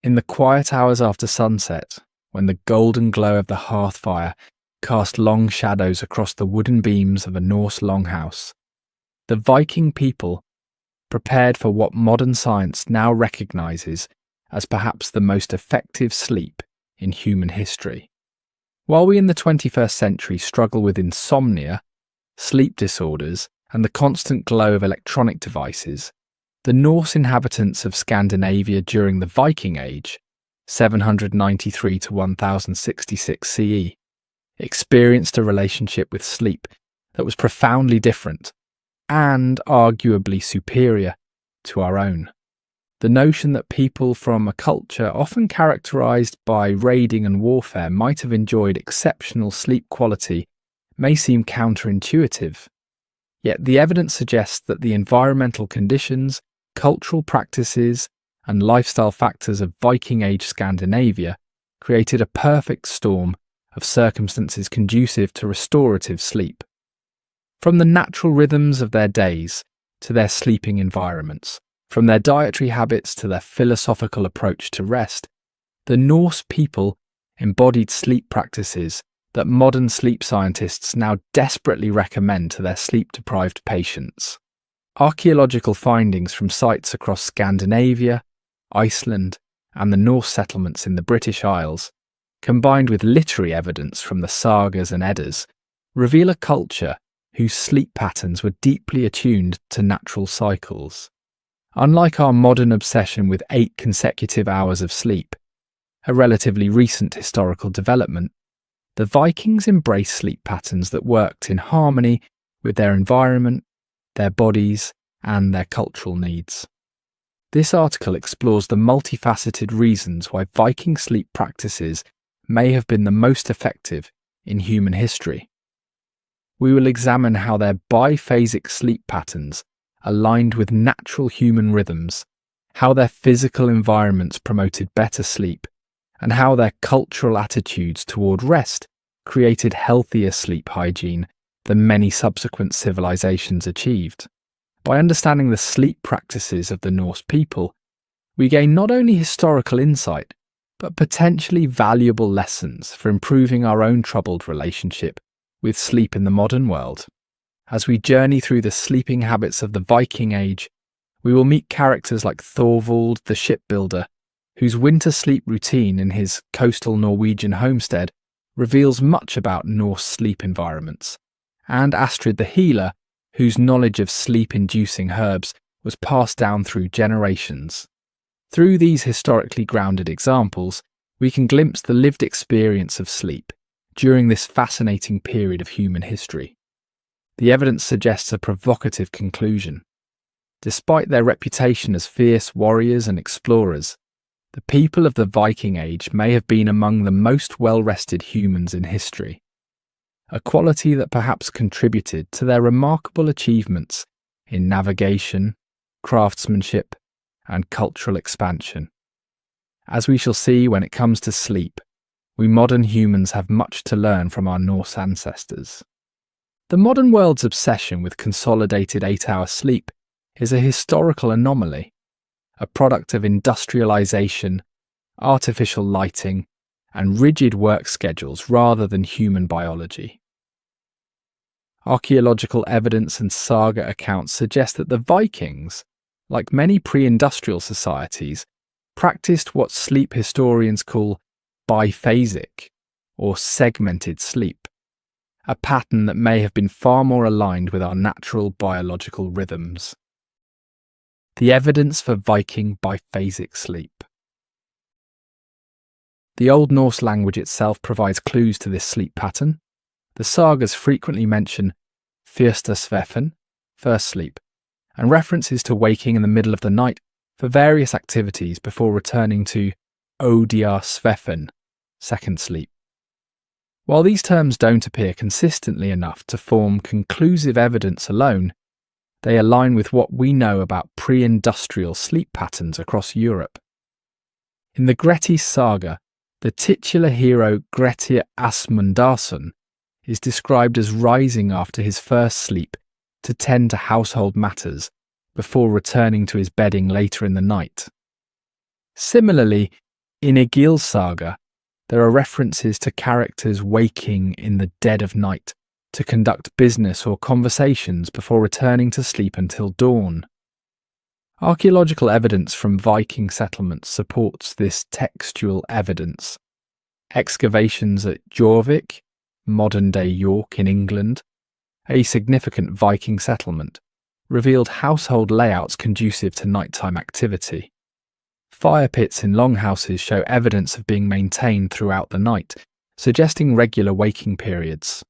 In the quiet hours after sunset, when the golden glow of the hearth fire cast long shadows across the wooden beams of a Norse longhouse, the Viking people prepared for what modern science now recognizes as perhaps the most effective sleep in human history. While we in the 21st century struggle with insomnia, sleep disorders, and the constant glow of electronic devices, the Norse inhabitants of Scandinavia during the Viking Age, 793 to 1066 CE, experienced a relationship with sleep that was profoundly different and arguably superior to our own. The notion that people from a culture often characterized by raiding and warfare might have enjoyed exceptional sleep quality may seem counterintuitive. Yet the evidence suggests that the environmental conditions, cultural practices, and lifestyle factors of Viking Age Scandinavia created a perfect storm of circumstances conducive to restorative sleep. From the natural rhythms of their days to their sleeping environments, from their dietary habits to their philosophical approach to rest, the Norse people embodied sleep practices that modern sleep scientists now desperately recommend to their sleep-deprived patients. Archaeological findings from sites across Scandinavia, Iceland, and the Norse settlements in the British Isles, combined with literary evidence from the sagas and Eddas, reveal a culture whose sleep patterns were deeply attuned to natural cycles. Unlike our modern obsession with 8 consecutive hours of sleep, a relatively recent historical development, the Vikings embraced sleep patterns that worked in harmony with their environment, their bodies, and their cultural needs. This article explores the multifaceted reasons why Viking sleep practices may have been the most effective in human history. We will examine how their biphasic sleep patterns aligned with natural human rhythms, how their physical environments promoted better sleep, and how their cultural attitudes toward rest created healthier sleep hygiene than many subsequent civilizations achieved. By understanding the sleep practices of the Norse people, we gain not only historical insight, but potentially valuable lessons for improving our own troubled relationship with sleep in the modern world. As we journey through the sleeping habits of the Viking Age, we will meet characters like Thorvald the shipbuilder, whose winter sleep routine in his coastal Norwegian homestead reveals much about Norse sleep environments, and Astrid the healer, whose knowledge of sleep-inducing herbs was passed down through generations. Through these historically grounded examples, we can glimpse the lived experience of sleep during this fascinating period of human history. The evidence suggests a provocative conclusion. Despite their reputation as fierce warriors and explorers, the people of the Viking Age may have been among the most well-rested humans in history, a quality that perhaps contributed to their remarkable achievements in navigation, craftsmanship, and cultural expansion. As we shall see when it comes to sleep, we modern humans have much to learn from our Norse ancestors. The modern world's obsession with consolidated 8-hour sleep is a historical anomaly, a product of industrialization, artificial lighting, and rigid work schedules rather than human biology. Archaeological evidence and saga accounts suggest that the Vikings, like many pre-industrial societies, practiced what sleep historians call biphasic, or segmented sleep, a pattern that may have been far more aligned with our natural biological rhythms. The evidence for Viking biphasic sleep. The Old Norse language itself provides clues to this sleep pattern. The sagas frequently mention fyrsta svefn, first sleep, and references to waking in the middle of the night for various activities before returning to odia svefn, second sleep. While these terms don't appear consistently enough to form conclusive evidence alone, they align with what we know about pre-industrial sleep patterns across Europe. In the Grettis saga, the titular hero Grettir Asmundarson is described as rising after his first sleep to tend to household matters before returning to his bedding later in the night. Similarly, In Egil's saga, there are references to characters waking in the dead of night to conduct business or conversations before returning to sleep until dawn. Archaeological evidence from Viking settlements supports this textual evidence. Excavations at Jorvik, modern-day York in England, a significant Viking settlement, revealed household layouts conducive to nighttime activity. Fire pits in longhouses show evidence of being maintained throughout the night, suggesting regular waking periods.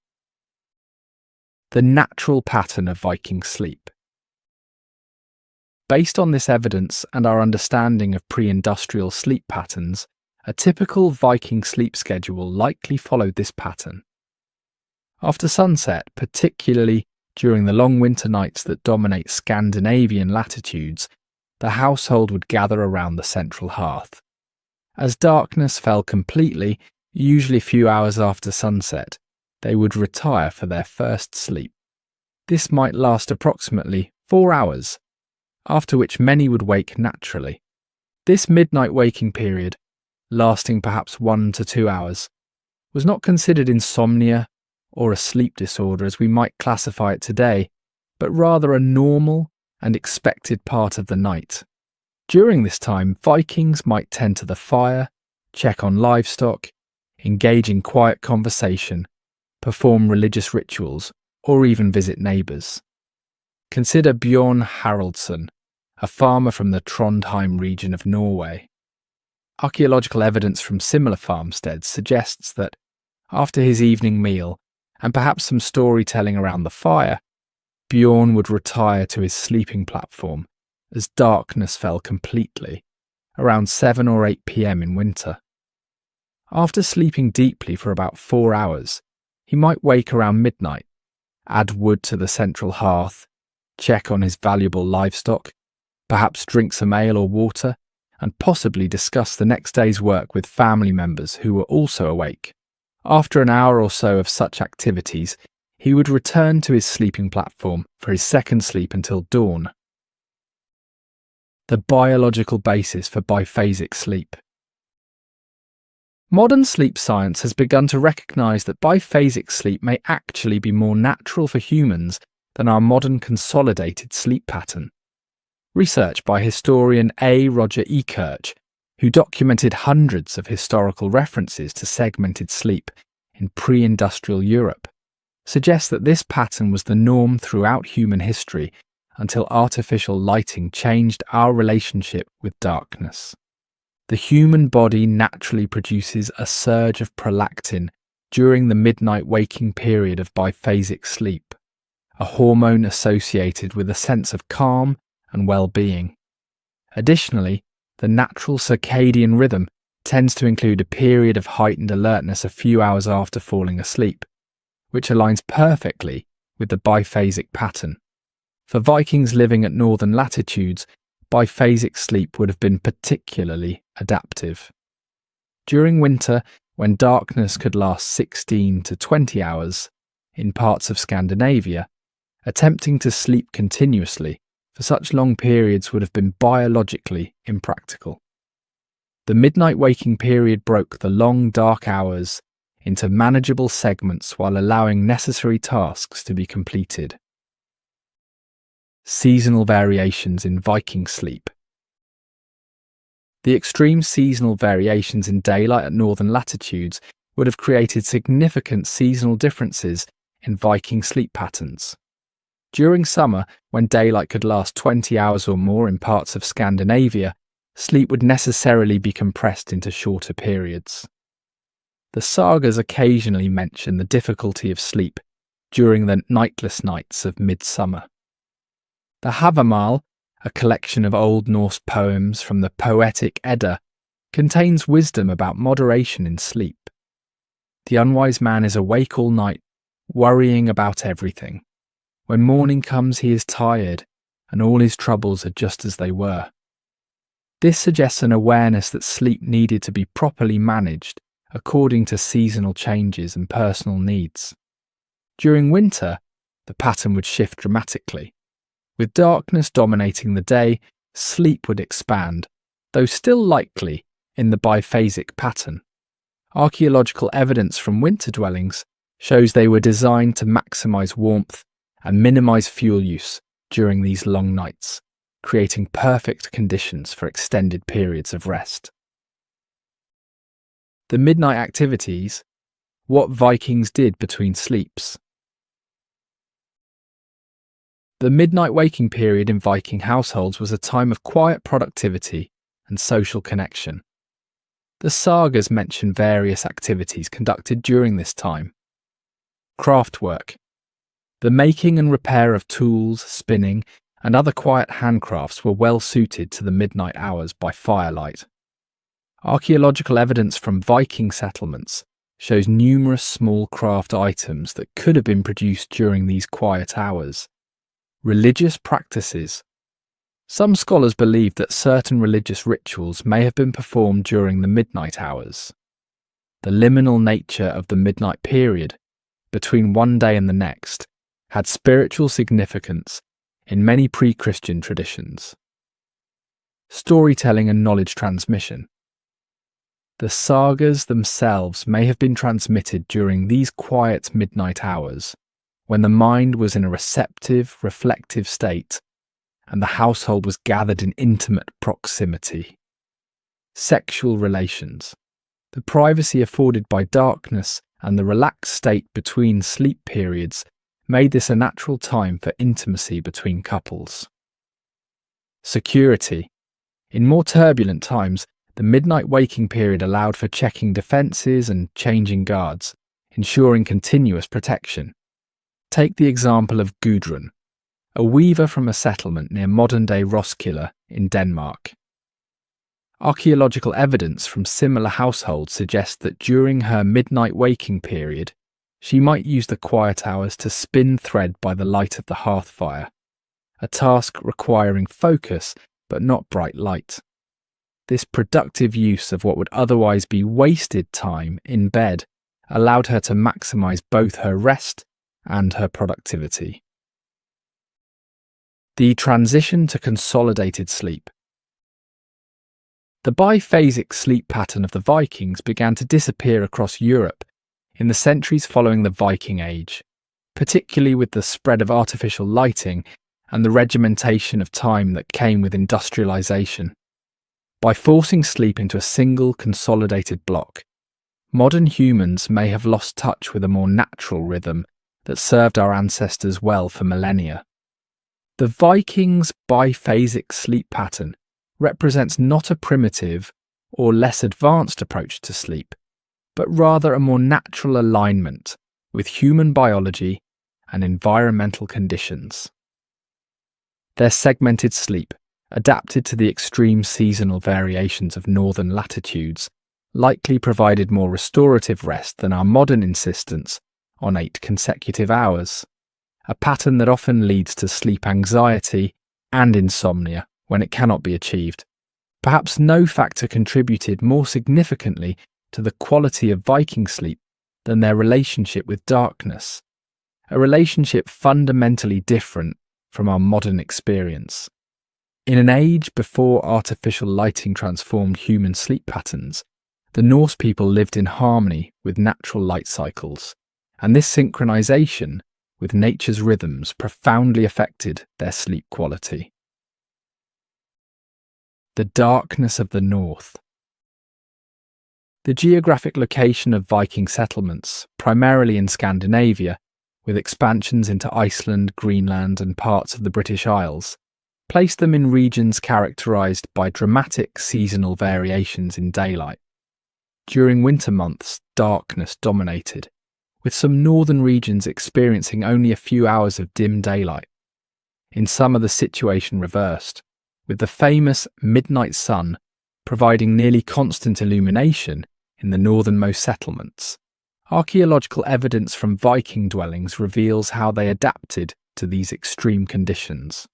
The natural pattern of Viking sleep. Based on this evidence and our understanding of pre-industrial sleep patterns, a typical Viking sleep schedule likely followed this pattern. After sunset, particularly during the long winter nights that dominate Scandinavian latitudes, the household would gather around the central hearth. As darkness fell completely, usually a few hours after sunset, they would retire for their first sleep. This might last approximately 4 hours, after which many would wake naturally. This midnight waking period, lasting perhaps 1 to 2 hours, was not considered insomnia or a sleep disorder as we might classify it today, but rather a normal and expected part of the night. During this time, Vikings might tend to the fire, check on livestock, engage in quiet conversation, perform religious rituals, or even visit neighbours. Consider Bjorn Haraldsson, a farmer from the Trondheim region of Norway. Archaeological evidence from similar farmsteads suggests that, after his evening meal, and perhaps some storytelling around the fire, Bjorn would retire to his sleeping platform as darkness fell completely, around 7 or 8 p.m. in winter. After sleeping deeply for about 4 hours, he might wake around midnight, add wood to the central hearth, check on his valuable livestock, perhaps drink some ale or water, and possibly discuss the next day's work with family members who were also awake. After an hour or so of such activities, he would return to his sleeping platform for his second sleep until dawn. The biological basis for biphasic sleep. Modern sleep science has begun to recognise that biphasic sleep may actually be more natural for humans than our modern consolidated sleep pattern. Research by historian A. Roger Ekirch, who documented hundreds of historical references to segmented sleep in pre-industrial Europe, suggests that this pattern was the norm throughout human history until artificial lighting changed our relationship with darkness. The human body naturally produces a surge of prolactin during the midnight waking period of biphasic sleep, a hormone associated with a sense of calm and well-being. Additionally, the natural circadian rhythm tends to include a period of heightened alertness a few hours after falling asleep, which aligns perfectly with the biphasic pattern. For Vikings living at northern latitudes, biphasic sleep would have been particularly adaptive. During winter, when darkness could last 16 to 20 hours, in parts of Scandinavia, attempting to sleep continuously for such long periods would have been biologically impractical. The midnight waking period broke the long dark hours into manageable segments while allowing necessary tasks to be completed. Seasonal variations in Viking sleep. The extreme seasonal variations in daylight at northern latitudes would have created significant seasonal differences in Viking sleep patterns. During summer, when daylight could last 20 hours or more in parts of Scandinavia, sleep would necessarily be compressed into shorter periods. The sagas occasionally mention the difficulty of sleep during the nightless nights of midsummer. The Havamal, a collection of Old Norse poems from the Poetic Edda, contains wisdom about moderation in sleep. The unwise man is awake all night, worrying about everything. When morning comes, he is tired, and all his troubles are just as they were. This suggests an awareness that sleep needed to be properly managed according to seasonal changes and personal needs. During winter, the pattern would shift dramatically. With darkness dominating the day, sleep would expand, though still likely in the biphasic pattern. Archaeological evidence from winter dwellings shows they were designed to maximize warmth and minimize fuel use during these long nights, creating perfect conditions for extended periods of rest. The midnight activities, what Vikings did between sleeps. The midnight waking period in Viking households was a time of quiet productivity and social connection. The sagas mention various activities conducted during this time. Craftwork. The making and repair of tools, spinning, and other quiet handcrafts were well suited to the midnight hours by firelight. Archaeological evidence from Viking settlements shows numerous small craft items that could have been produced during these quiet hours. Religious practices. Some scholars believe that certain religious rituals may have been performed during the midnight hours. The liminal nature of the midnight period, between one day and the next, had spiritual significance in many pre-Christian traditions. Storytelling and knowledge transmission. The sagas themselves may have been transmitted during these quiet midnight hours, when the mind was in a receptive, reflective state, and the household was gathered in intimate proximity. Sexual relations. The privacy afforded by darkness and the relaxed state between sleep periods made this a natural time for intimacy between couples. Security. In more turbulent times, the midnight waking period allowed for checking defences and changing guards, ensuring continuous protection. Take the example of Gudrun, a weaver from a settlement near modern-day Roskilde in Denmark. Archaeological evidence from similar households suggests that during her midnight waking period, she might use the quiet hours to spin thread by the light of the hearth fire, a task requiring focus but not bright light. This productive use of what would otherwise be wasted time in bed allowed her to maximize both her rest and her productivity. The transition to consolidated sleep. The biphasic sleep pattern of the Vikings began to disappear across Europe in the centuries following the Viking Age, particularly with the spread of artificial lighting and the regimentation of time that came with industrialization. By forcing sleep into a single consolidated block, modern humans may have lost touch with a more natural rhythm that served our ancestors well for millennia. The Vikings' biphasic sleep pattern represents not a primitive or less advanced approach to sleep, but rather a more natural alignment with human biology and environmental conditions. Their segmented sleep, adapted to the extreme seasonal variations of northern latitudes, likely provided more restorative rest than our modern insistence on 8 consecutive hours, a pattern that often leads to sleep anxiety and insomnia when it cannot be achieved. Perhaps no factor contributed more significantly to the quality of Viking sleep than their relationship with darkness, a relationship fundamentally different from our modern experience. In an age before artificial lighting transformed human sleep patterns, the Norse people lived in harmony with natural light cycles, and this synchronization with nature's rhythms profoundly affected their sleep quality. The darkness of the North. The geographic location of Viking settlements, primarily in Scandinavia, with expansions into Iceland, Greenland, and parts of the British Isles, placed them in regions characterized by dramatic seasonal variations in daylight. During winter months, darkness dominated, with some northern regions experiencing only a few hours of dim daylight. In summer, the situation reversed, with the famous midnight sun providing nearly constant illumination in the northernmost settlements. Archaeological evidence from Viking dwellings reveals how they adapted to these extreme conditions.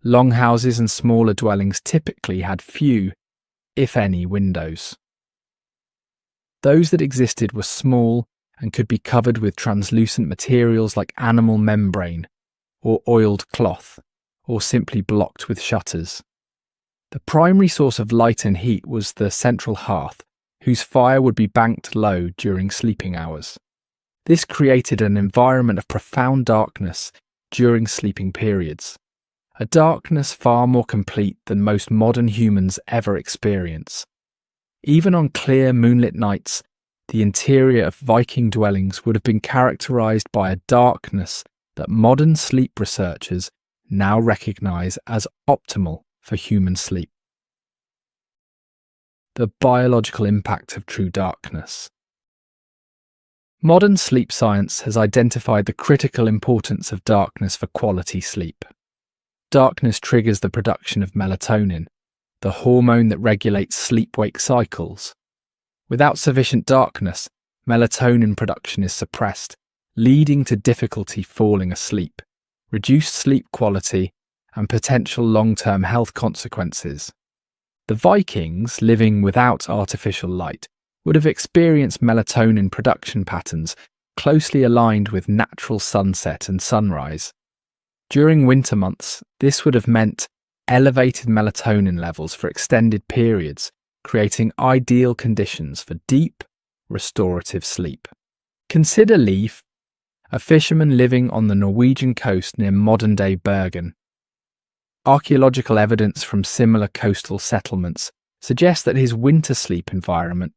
Longhouses and smaller dwellings typically had few, if any, windows. Those that existed were small and could be covered with translucent materials like animal membrane or oiled cloth, or simply blocked with shutters. The primary source of light and heat was the central hearth, whose fire would be banked low during sleeping hours. This created an environment of profound darkness during sleeping periods, a darkness far more complete than most modern humans ever experience. Even on clear moonlit nights, the interior of Viking dwellings would have been characterized by a darkness that modern sleep researchers now recognize as optimal for human sleep. The biological impact of true darkness. Modern sleep science has identified the critical importance of darkness for quality sleep. Darkness triggers the production of melatonin, the hormone that regulates sleep-wake cycles. Without sufficient darkness, melatonin production is suppressed, leading to difficulty falling asleep, reduced sleep quality, and potential long-term health consequences. The Vikings, living without artificial light, would have experienced melatonin production patterns closely aligned with natural sunset and sunrise. During winter months, this would have meant elevated melatonin levels for extended periods, creating ideal conditions for deep, restorative sleep. Consider Leif, a fisherman living on the Norwegian coast near modern-day Bergen. Archaeological evidence from similar coastal settlements suggests that his winter sleep environment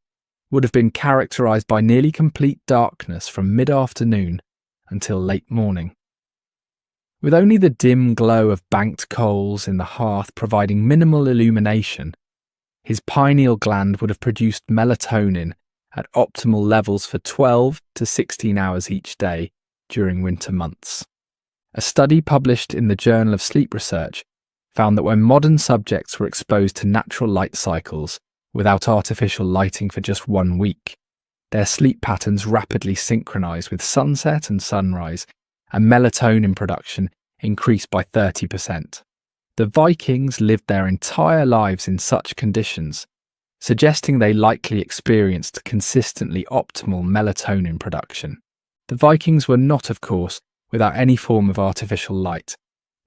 would have been characterized by nearly complete darkness from mid-afternoon until late morning. With only the dim glow of banked coals in the hearth providing minimal illumination, his pineal gland would have produced melatonin at optimal levels for 12 to 16 hours each day during winter months. A study published in the Journal of Sleep Research found that when modern subjects were exposed to natural light cycles without artificial lighting for just 1 week, their sleep patterns rapidly synchronized with sunset and sunrise, and melatonin production increased by 30%. The Vikings lived their entire lives in such conditions, suggesting they likely experienced consistently optimal melatonin production. The Vikings were not, of course, without any form of artificial light.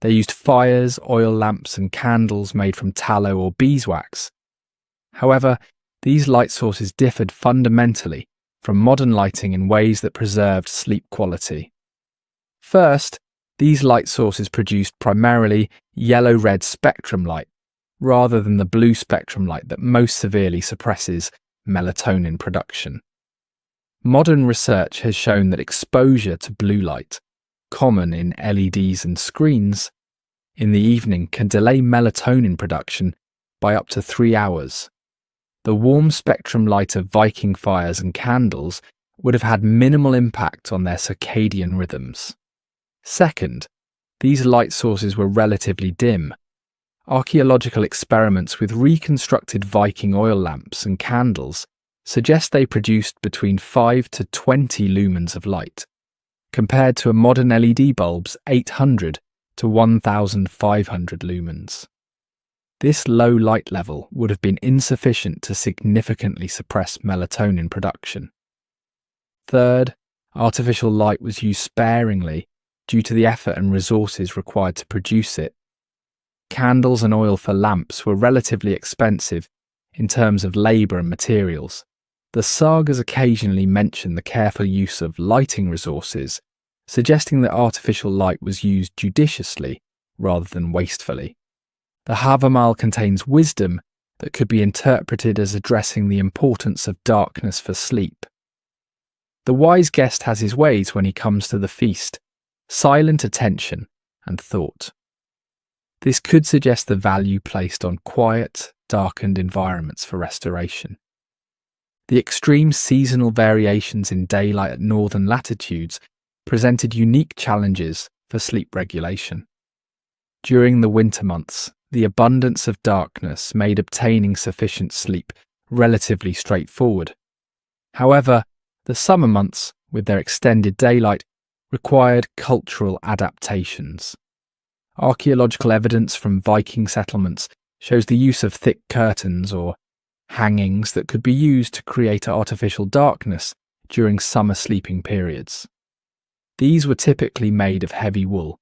They used fires, oil lamps, and candles made from tallow or beeswax. However, these light sources differed fundamentally from modern lighting in ways that preserved sleep quality. First, these light sources produced primarily yellow-red spectrum light, rather than the blue spectrum light that most severely suppresses melatonin production. Modern research has shown that exposure to blue light, common in LEDs and screens, in the evening can delay melatonin production by up to 3 hours. The warm spectrum light of Viking fires and candles would have had minimal impact on their circadian rhythms. Second, these light sources were relatively dim. Archaeological experiments with reconstructed Viking oil lamps and candles suggest they produced between 5 to 20 lumens of light, compared to a modern LED bulb's 800 to 1,500 lumens. This low light level would have been insufficient to significantly suppress melatonin production. Third, artificial light was used sparingly due to the effort and resources required to produce it. Candles and oil for lamps were relatively expensive in terms of labour and materials. The sagas occasionally mention the careful use of lighting resources, suggesting that artificial light was used judiciously rather than wastefully. The Havamal contains wisdom that could be interpreted as addressing the importance of darkness for sleep. The wise guest has his ways when he comes to the feast, silent attention and thought. This could suggest the value placed on quiet, darkened environments for restoration. The extreme seasonal variations in daylight at northern latitudes presented unique challenges for sleep regulation. During the winter months, the abundance of darkness made obtaining sufficient sleep relatively straightforward. However, the summer months, with their extended daylight, required cultural adaptations. Archaeological evidence from Viking settlements shows the use of thick curtains or hangings that could be used to create artificial darkness during summer sleeping periods. These were typically made of heavy wool,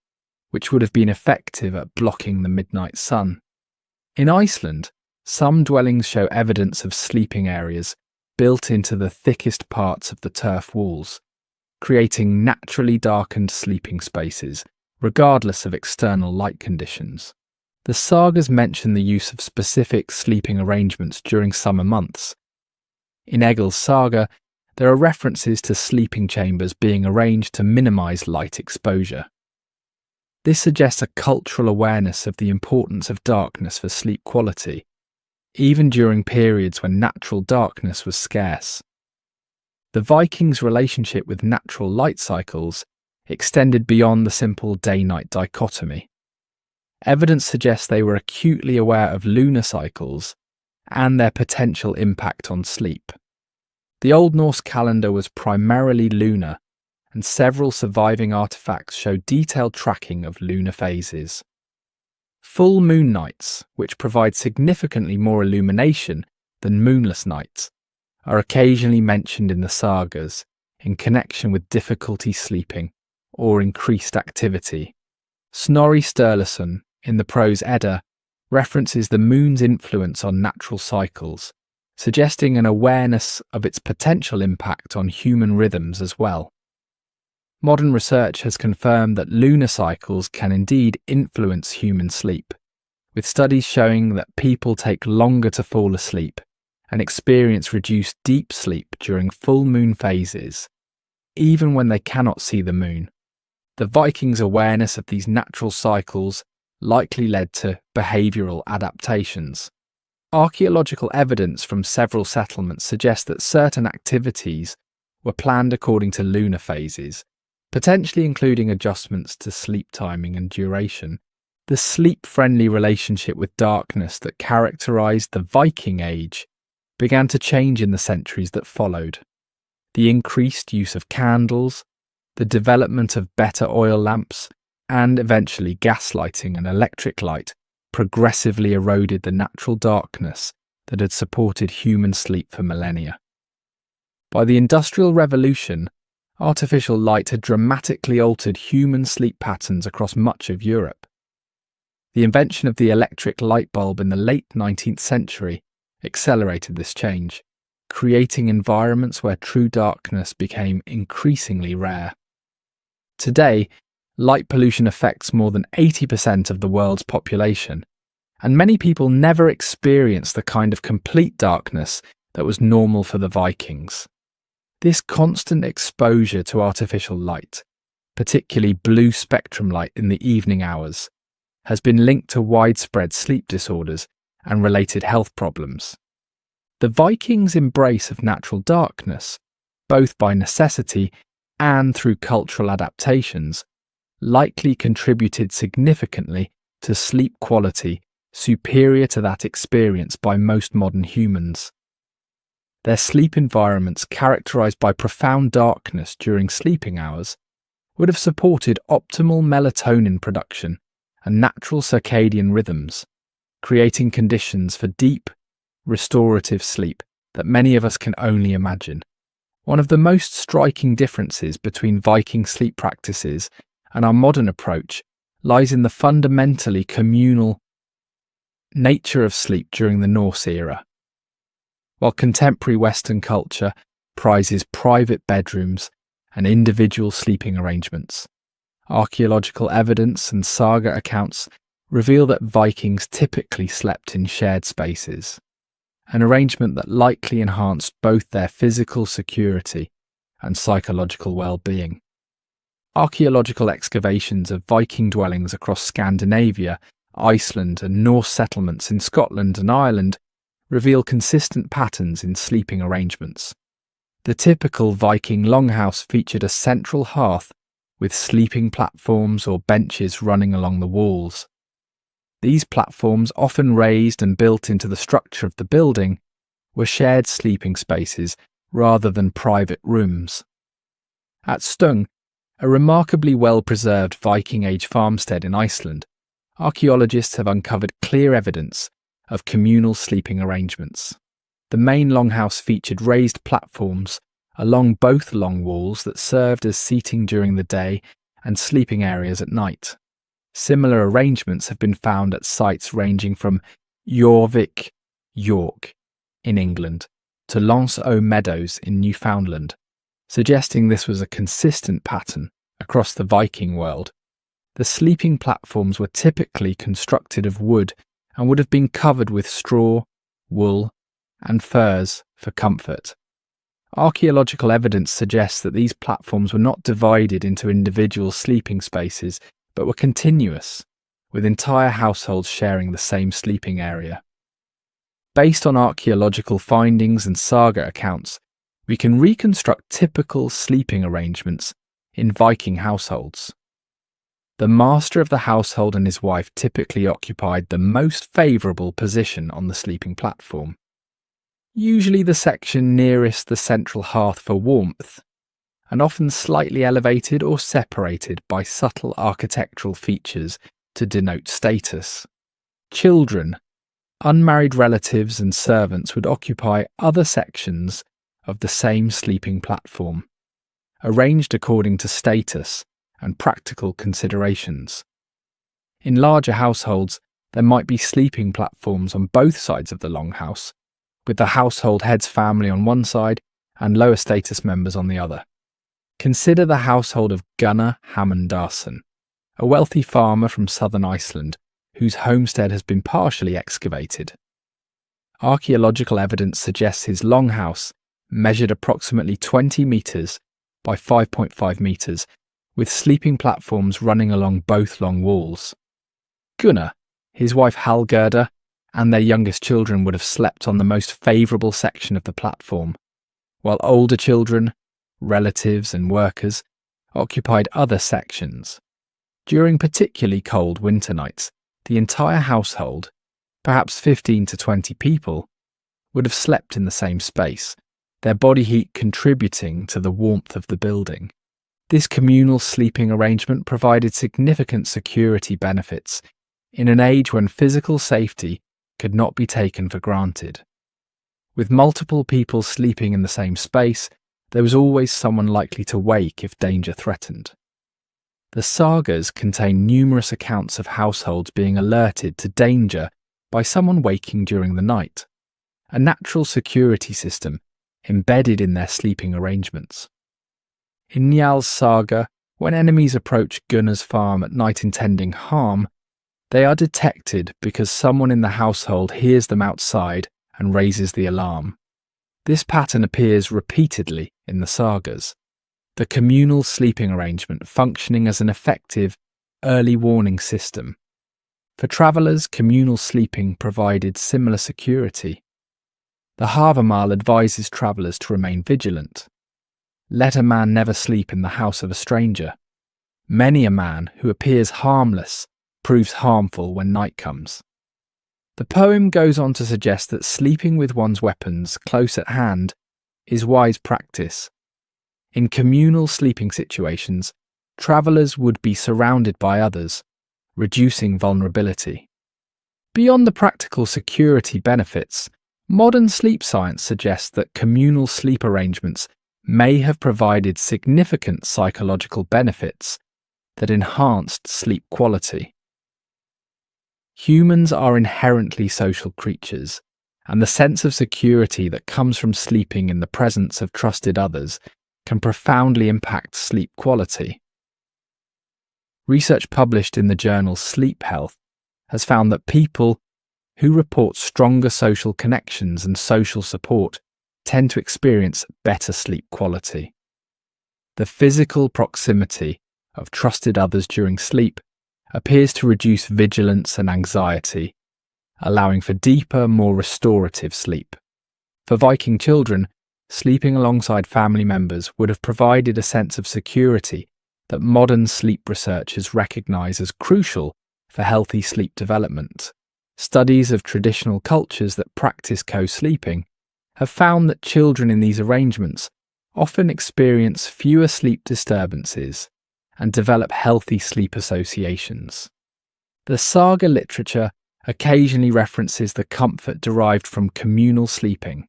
which would have been effective at blocking the midnight sun. In Iceland, some dwellings show evidence of sleeping areas built into the thickest parts of the turf walls, creating naturally darkened sleeping spaces, regardless of external light conditions. The sagas mention the use of specific sleeping arrangements during summer months. In Egil's saga, there are references to sleeping chambers being arranged to minimize light exposure. This suggests a cultural awareness of the importance of darkness for sleep quality, even during periods when natural darkness was scarce. The Vikings' relationship with natural light cycles extended beyond the simple day-night dichotomy. Evidence suggests they were acutely aware of lunar cycles and their potential impact on sleep. The Old Norse calendar was primarily lunar, and several surviving artifacts show detailed tracking of lunar phases. Full moon nights, which provide significantly more illumination than moonless nights, are occasionally mentioned in the sagas in connection with difficulty sleeping or increased activity. Snorri Sturluson, in the prose Edda, references the moon's influence on natural cycles, suggesting an awareness of its potential impact on human rhythms as well. Modern research has confirmed that lunar cycles can indeed influence human sleep, with studies showing that people take longer to fall asleep and experience reduced deep sleep during full moon phases, even when they cannot see the moon. The Vikings' awareness of these natural cycles likely led to behavioural adaptations. Archaeological evidence from several settlements suggests that certain activities were planned according to lunar phases, potentially including adjustments to sleep timing and duration. The sleep-friendly relationship with darkness that characterised the Viking Age began to change in the centuries that followed. The increased use of candles, the development of better oil lamps, and eventually gaslighting and electric light progressively eroded the natural darkness that had supported human sleep for millennia. By the Industrial Revolution, artificial light had dramatically altered human sleep patterns across much of Europe. The invention of the electric light bulb in the late 19th century accelerated this change, creating environments where true darkness became increasingly rare. Today, light pollution affects more than 80% of the world's population, and many people never experience the kind of complete darkness that was normal for the Vikings. This constant exposure to artificial light, particularly blue spectrum light in the evening hours, has been linked to widespread sleep disorders and related health problems. The Vikings' embrace of natural darkness, both by necessity and through cultural adaptations, likely contributed significantly to sleep quality superior to that experienced by most modern humans. Their sleep environments, characterized by profound darkness during sleeping hours, would have supported optimal melatonin production and natural circadian rhythms, creating conditions for deep, restorative sleep that many of us can only imagine. One of the most striking differences between Viking sleep practices and our modern approach lies in the fundamentally communal nature of sleep during the Norse era. While contemporary Western culture prizes private bedrooms and individual sleeping arrangements, archaeological evidence and saga accounts reveal that Vikings typically slept in shared spaces, an arrangement that likely enhanced both their physical security and psychological well-being. Archaeological excavations of Viking dwellings across Scandinavia, Iceland, and Norse settlements in Scotland and Ireland reveal consistent patterns in sleeping arrangements. The typical Viking longhouse featured a central hearth with sleeping platforms or benches running along the walls. These platforms, often raised and built into the structure of the building, were shared sleeping spaces rather than private rooms. At Stung, a remarkably well-preserved Viking-age farmstead in Iceland, archaeologists have uncovered clear evidence of communal sleeping arrangements. The main longhouse featured raised platforms along both long walls that served as seating during the day and sleeping areas at night. Similar arrangements have been found at sites ranging from Jorvik, York, in England, to Lons-aux-Meadows in Newfoundland, suggesting this was a consistent pattern across the Viking world. The sleeping platforms were typically constructed of wood and would have been covered with straw, wool, and furs for comfort. Archaeological evidence suggests that these platforms were not divided into individual sleeping spaces, but were continuous, with entire households sharing the same sleeping area. Based on archaeological findings and saga accounts, we can reconstruct typical sleeping arrangements in Viking households. The master of the household and his wife typically occupied the most favourable position on the sleeping platform, usually the section nearest the central hearth for warmth, and often slightly elevated or separated by subtle architectural features to denote status. Children, unmarried relatives and servants would occupy other sections of the same sleeping platform, arranged according to status and practical considerations. In larger households, there might be sleeping platforms on both sides of the longhouse, with the household head's family on one side and lower status members on the other. Consider the household of Gunnar Hammondarson, a wealthy farmer from southern Iceland whose homestead has been partially excavated. Archaeological evidence suggests his longhouse measured approximately 20 metres by 5.5 metres, with sleeping platforms running along both long walls. Gunnar, his wife Hallgerda, and their youngest children would have slept on the most favourable section of the platform, while older children, relatives and workers occupied other sections. During particularly cold winter nights, the entire household, perhaps 15 to 20 people, would have slept in the same space, their body heat contributing to the warmth of the building. This communal sleeping arrangement provided significant security benefits in an age when physical safety could not be taken for granted. With multiple people sleeping in the same space, there was always someone likely to wake if danger threatened. The sagas contain numerous accounts of households being alerted to danger by someone waking during the night, a natural security system embedded in their sleeping arrangements. In Njal's saga, when enemies approach Gunnar's farm at night intending harm, they are detected because someone in the household hears them outside and raises the alarm. This pattern appears repeatedly in the sagas, the communal sleeping arrangement functioning as an effective early warning system. For travellers, communal sleeping provided similar security. The Havamal advises travellers to remain vigilant. Let a man never sleep in the house of a stranger. Many a man who appears harmless proves harmful when night comes. The poem goes on to suggest that sleeping with one's weapons close at hand is wise practice. In communal sleeping situations, travellers would be surrounded by others, reducing vulnerability. Beyond the practical security benefits, modern sleep science suggests that communal sleep arrangements may have provided significant psychological benefits that enhanced sleep quality. Humans are inherently social creatures, and the sense of security that comes from sleeping in the presence of trusted others can profoundly impact sleep quality. Research published in the journal Sleep Health has found that people who report stronger social connections and social support tend to experience better sleep quality. The physical proximity of trusted others during sleep appears to reduce vigilance and anxiety, allowing for deeper, more restorative sleep. For Viking children, sleeping alongside family members would have provided a sense of security that modern sleep researchers recognise as crucial for healthy sleep development. Studies of traditional cultures that practice co-sleeping have found that children in these arrangements often experience fewer sleep disturbances and develop healthy sleep associations. The saga literature occasionally references the comfort derived from communal sleeping.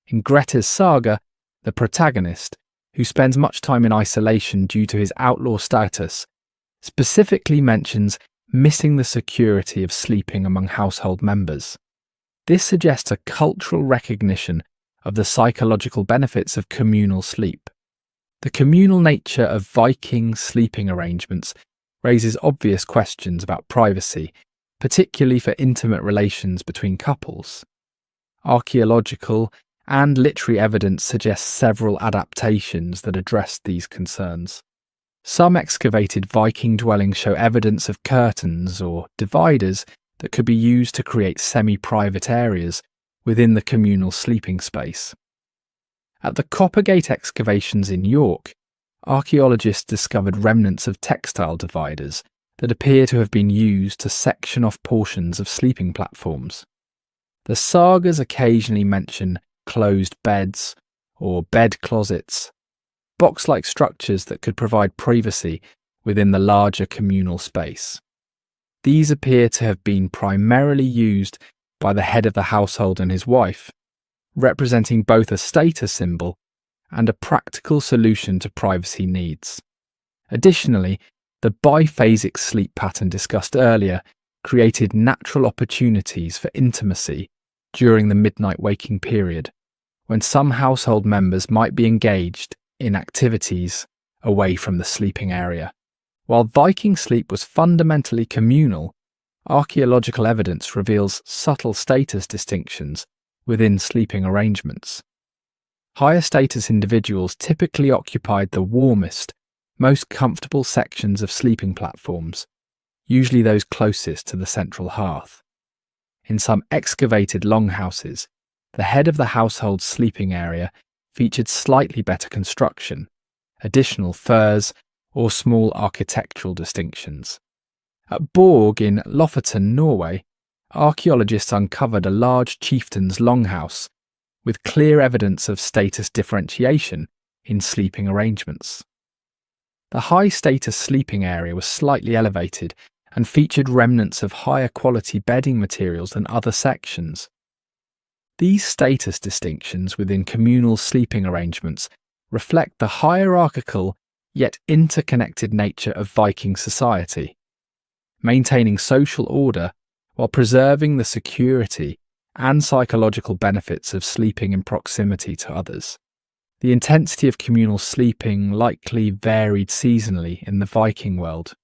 In Grettir's saga, the protagonist, who spends much time in isolation due to his outlaw status, specifically mentions missing the security of sleeping among household members. This suggests a cultural recognition of the psychological benefits of communal sleep. The communal nature of Viking sleeping arrangements raises obvious questions about privacy, particularly for intimate relations between couples. Archaeological and literary evidence suggests several adaptations that address these concerns. Some excavated Viking dwellings show evidence of curtains or dividers that could be used to create semi-private areas within the communal sleeping space. At the Coppergate excavations in York, archaeologists discovered remnants of textile dividers that appear to have been used to section off portions of sleeping platforms. The sagas occasionally mention closed beds or bed closets, box-like structures that could provide privacy within the larger communal space. These appear to have been primarily used by the head of the household and his wife, representing both a status symbol and a practical solution to privacy needs. Additionally, the biphasic sleep pattern discussed earlier created natural opportunities for intimacy during the midnight waking period, when some household members might be engaged in activities away from the sleeping area. While Viking sleep was fundamentally communal, archaeological evidence reveals subtle status distinctions within sleeping arrangements. Higher status individuals typically occupied the warmest, most comfortable sections of sleeping platforms, usually those closest to the central hearth. In some excavated longhouses, the head of the household's sleeping area featured slightly better construction, additional furs, or small architectural distinctions. At Borg in Lofoten, Norway, archaeologists uncovered a large chieftain's longhouse with clear evidence of status differentiation in sleeping arrangements. The high-status sleeping area was slightly elevated and featured remnants of higher quality bedding materials than other sections. These status distinctions within communal sleeping arrangements reflect the hierarchical yet interconnected nature of Viking society, maintaining social order while preserving the security and psychological benefits of sleeping in proximity to others. The intensity of communal sleeping likely varied seasonally in the Viking world.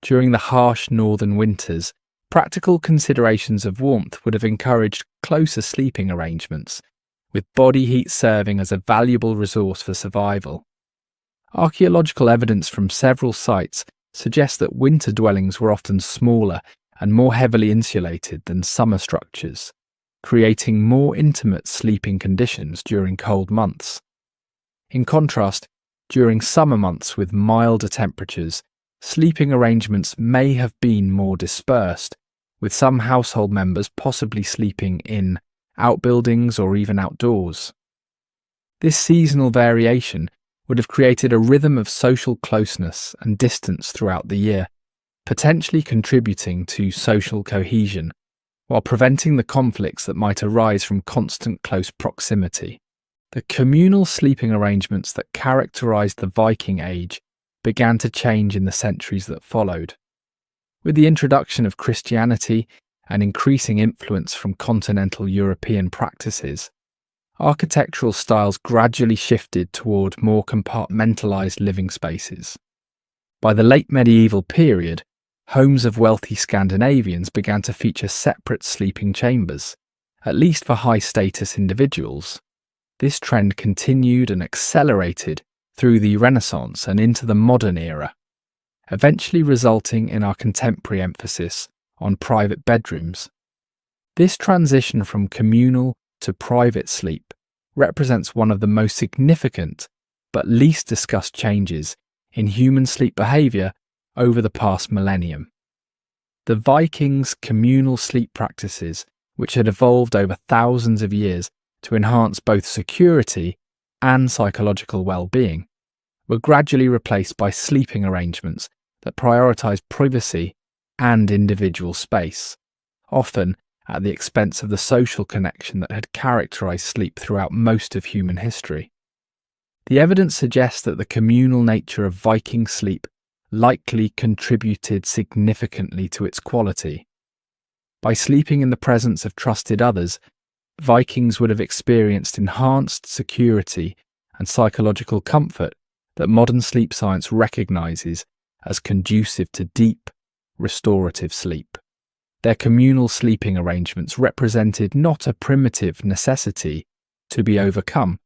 During the harsh northern winters, practical considerations of warmth would have encouraged closer sleeping arrangements, with body heat serving as a valuable resource for survival. Archaeological evidence from several sites suggests that winter dwellings were often smaller and more heavily insulated than summer structures, creating more intimate sleeping conditions during cold months. In contrast, during summer months with milder temperatures, sleeping arrangements may have been more dispersed, with some household members possibly sleeping in outbuildings or even outdoors. This seasonal variation would have created a rhythm of social closeness and distance throughout the year, potentially contributing to social cohesion, while preventing the conflicts that might arise from constant close proximity. The communal sleeping arrangements that characterized the Viking Age began to change in the centuries that followed. With the introduction of Christianity and increasing influence from continental European practices, architectural styles gradually shifted toward more compartmentalized living spaces. By the late medieval period, homes of wealthy Scandinavians began to feature separate sleeping chambers, at least for high-status individuals. This trend continued and accelerated through the Renaissance and into the modern era, eventually resulting in our contemporary emphasis on private bedrooms. This transition from communal to private sleep represents one of the most significant but least discussed changes in human sleep behaviour over the past millennium. The Vikings' communal sleep practices, which had evolved over thousands of years to enhance both security and psychological well-being, were gradually replaced by sleeping arrangements that prioritized privacy and individual space, often at the expense of the social connection that had characterized sleep throughout most of human history. The evidence suggests that the communal nature of Viking sleep likely contributed significantly to its quality. By sleeping in the presence of trusted others, Vikings would have experienced enhanced security and psychological comfort that modern sleep science recognizes as conducive to deep, restorative sleep. Their communal sleeping arrangements represented not a primitive necessity to be overcome,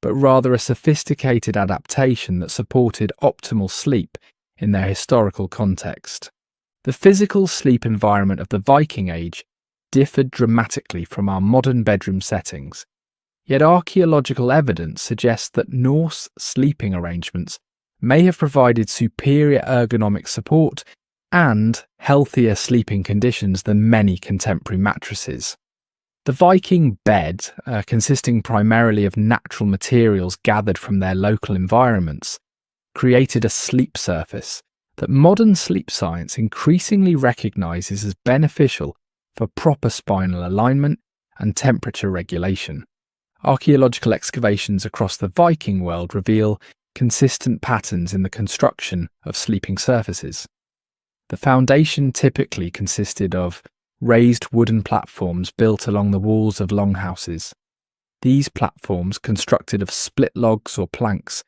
but rather a sophisticated adaptation that supported optimal sleep in their historical context. The physical sleep environment of the Viking Age differed dramatically from our modern bedroom settings, yet archaeological evidence suggests that Norse sleeping arrangements may have provided superior ergonomic support and healthier sleeping conditions than many contemporary mattresses. The Viking bed, consisting primarily of natural materials gathered from their local environments, created a sleep surface that modern sleep science increasingly recognizes as beneficial for proper spinal alignment and temperature regulation. Archaeological excavations across the Viking world reveal consistent patterns in the construction of sleeping surfaces. The foundation typically consisted of raised wooden platforms built along the walls of longhouses. These platforms, constructed of split logs or planks,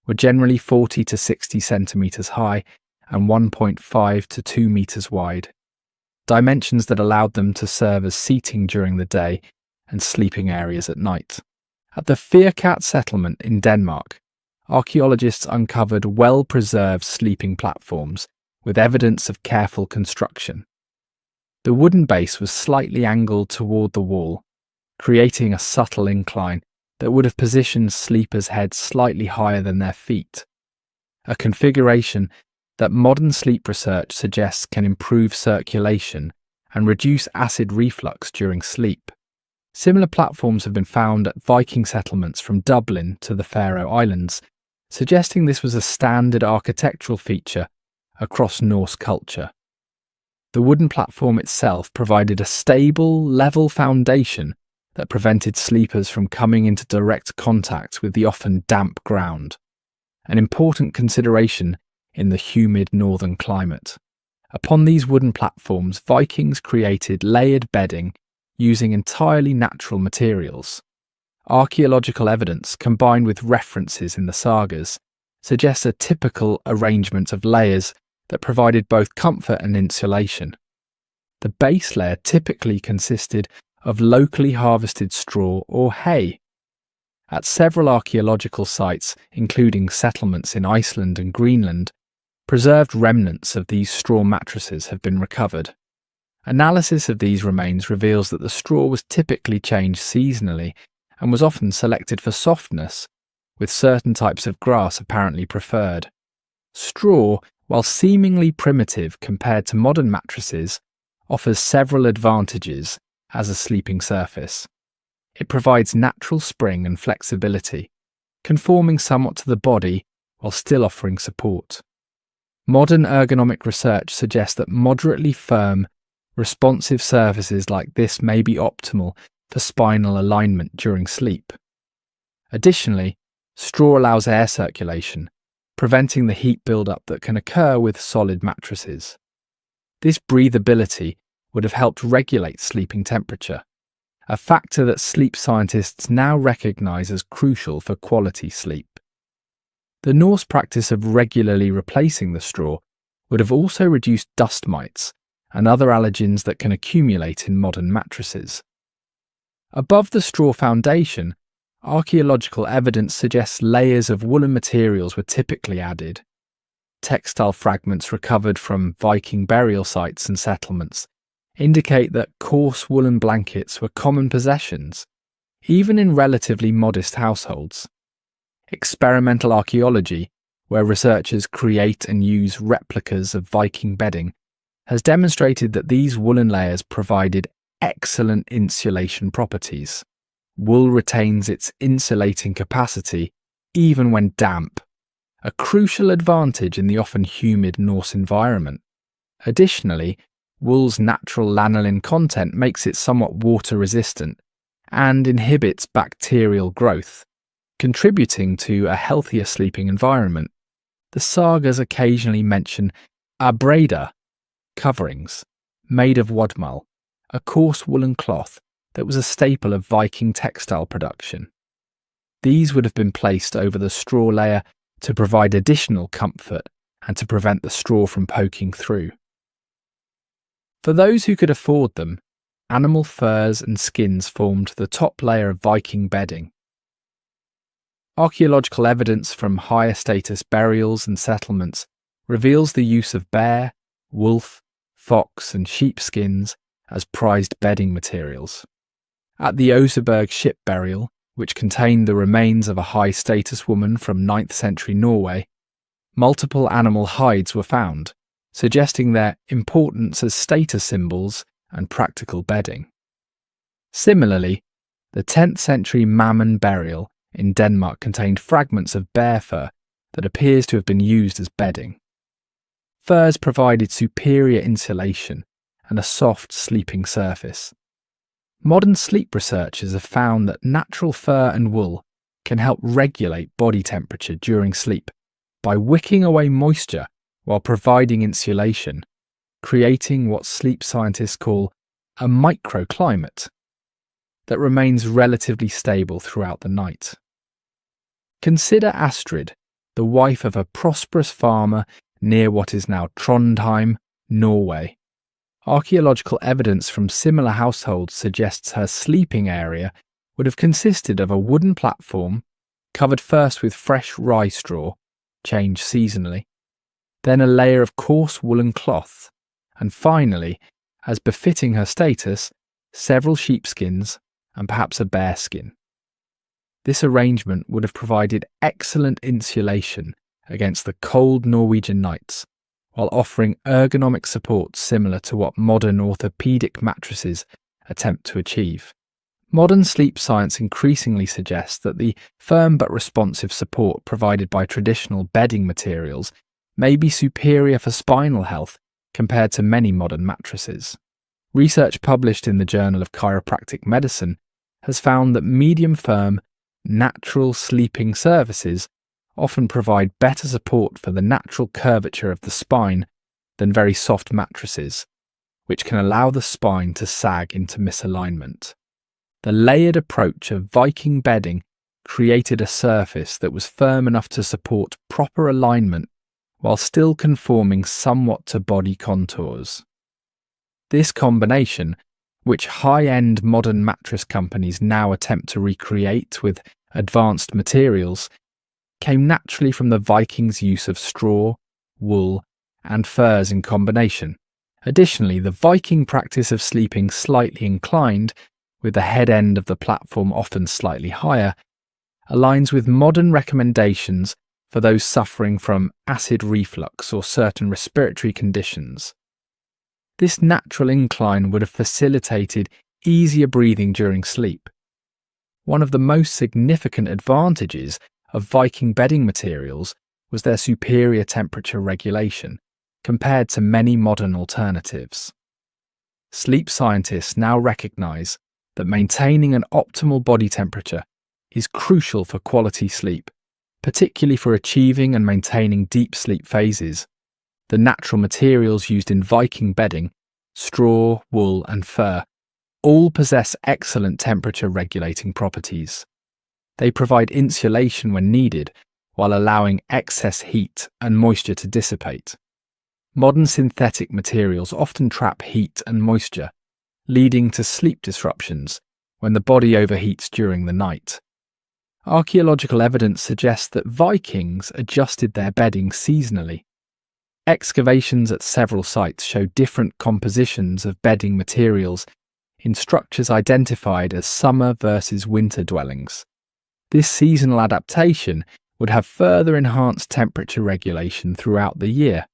were generally 40 to 60 centimetres high and 1.5 to 2 metres wide, dimensions that allowed them to serve as seating during the day and sleeping areas at night. At the Firkat settlement in Denmark, archaeologists uncovered well-preserved sleeping platforms with evidence of careful construction. The wooden base was slightly angled toward the wall, creating a subtle incline that would have positioned sleepers' heads slightly higher than their feet, a configuration that modern sleep research suggests can improve circulation and reduce acid reflux during sleep. Similar platforms have been found at Viking settlements from Dublin to the Faroe Islands, suggesting this was a standard architectural feature across Norse culture. The wooden platform itself provided a stable, level foundation that prevented sleepers from coming into direct contact with the often damp ground, an important consideration in the humid northern climate. Upon these wooden platforms, Vikings created layered bedding using entirely natural materials. Archaeological evidence, combined with references in the sagas, suggests a typical arrangement of layers that provided both comfort and insulation. The base layer typically consisted of locally harvested straw or hay. At several archaeological sites, including settlements in Iceland and Greenland, preserved remnants of these straw mattresses have been recovered. Analysis of these remains reveals that the straw was typically changed seasonally and was often selected for softness, with certain types of grass apparently preferred. Straw, while seemingly primitive compared to modern mattresses, offers several advantages as a sleeping surface. It provides natural spring and flexibility, conforming somewhat to the body while still offering support. Modern ergonomic research suggests that moderately firm, responsive surfaces like this may be optimal for spinal alignment during sleep. Additionally, straw allows air circulation, preventing the heat buildup that can occur with solid mattresses. This breathability would have helped regulate sleeping temperature, a factor that sleep scientists now recognize as crucial for quality sleep. The Norse practice of regularly replacing the straw would have also reduced dust mites and other allergens that can accumulate in modern mattresses. Above the straw foundation, archaeological evidence suggests layers of woolen materials were typically added. Textile fragments recovered from Viking burial sites and settlements indicate that coarse woolen blankets were common possessions, even in relatively modest households. Experimental archaeology, where researchers create and use replicas of Viking bedding, has demonstrated that these woolen layers provided excellent insulation properties. Wool retains its insulating capacity even when damp, a crucial advantage in the often humid Norse environment. Additionally, wool's natural lanolin content makes it somewhat water-resistant and inhibits bacterial growth, contributing to a healthier sleeping environment. The sagas occasionally mention abreda, coverings, made of wadmal, a coarse woolen cloth that was a staple of Viking textile production. These would have been placed over the straw layer to provide additional comfort and to prevent the straw from poking through. For those who could afford them, animal furs and skins formed the top layer of Viking bedding. Archaeological evidence from higher status burials and settlements reveals the use of bear, wolf, fox and sheep skins as prized bedding materials. At the Oseberg ship burial, which contained the remains of a high-status woman from 9th century Norway, multiple animal hides were found, suggesting their importance as status symbols and practical bedding. Similarly, the 10th century Mammon burial in Denmark contained fragments of bear fur that appears to have been used as bedding. Furs provided superior insulation and a soft sleeping surface. Modern sleep researchers have found that natural fur and wool can help regulate body temperature during sleep by wicking away moisture while providing insulation, creating what sleep scientists call a microclimate that remains relatively stable throughout the night. Consider Astrid, the wife of a prosperous farmer near what is now Trondheim, Norway. Archaeological evidence from similar households suggests her sleeping area would have consisted of a wooden platform, covered first with fresh rye straw, changed seasonally, then a layer of coarse woolen cloth, and finally, as befitting her status, several sheepskins and perhaps a bear skin. This arrangement would have provided excellent insulation against the cold Norwegian nights, while offering ergonomic support similar to what modern orthopedic mattresses attempt to achieve. Modern sleep science increasingly suggests that the firm but responsive support provided by traditional bedding materials may be superior for spinal health compared to many modern mattresses. Research published in the Journal of Chiropractic Medicine has found that medium-firm, natural sleeping surfaces often provide better support for the natural curvature of the spine than very soft mattresses, which can allow the spine to sag into misalignment. The layered approach of Viking bedding created a surface that was firm enough to support proper alignment while still conforming somewhat to body contours. This combination, which high-end modern mattress companies now attempt to recreate with advanced materials, came naturally from the Vikings' use of straw, wool, and furs in combination. Additionally, the Viking practice of sleeping slightly inclined, with the head end of the platform often slightly higher, aligns with modern recommendations for those suffering from acid reflux or certain respiratory conditions. This natural incline would have facilitated easier breathing during sleep. One of the most significant advantages of Viking bedding materials was their superior temperature regulation, compared to many modern alternatives. Sleep scientists now recognise that maintaining an optimal body temperature is crucial for quality sleep, particularly for achieving and maintaining deep sleep phases. The natural materials used in Viking bedding, straw, wool and fur, all possess excellent temperature regulating properties. They provide insulation when needed, while allowing excess heat and moisture to dissipate. Modern synthetic materials often trap heat and moisture, leading to sleep disruptions when the body overheats during the night. Archaeological evidence suggests that Vikings adjusted their bedding seasonally. Excavations at several sites show different compositions of bedding materials in structures identified as summer versus winter dwellings. This seasonal adaptation would have further enhanced temperature regulation throughout the year.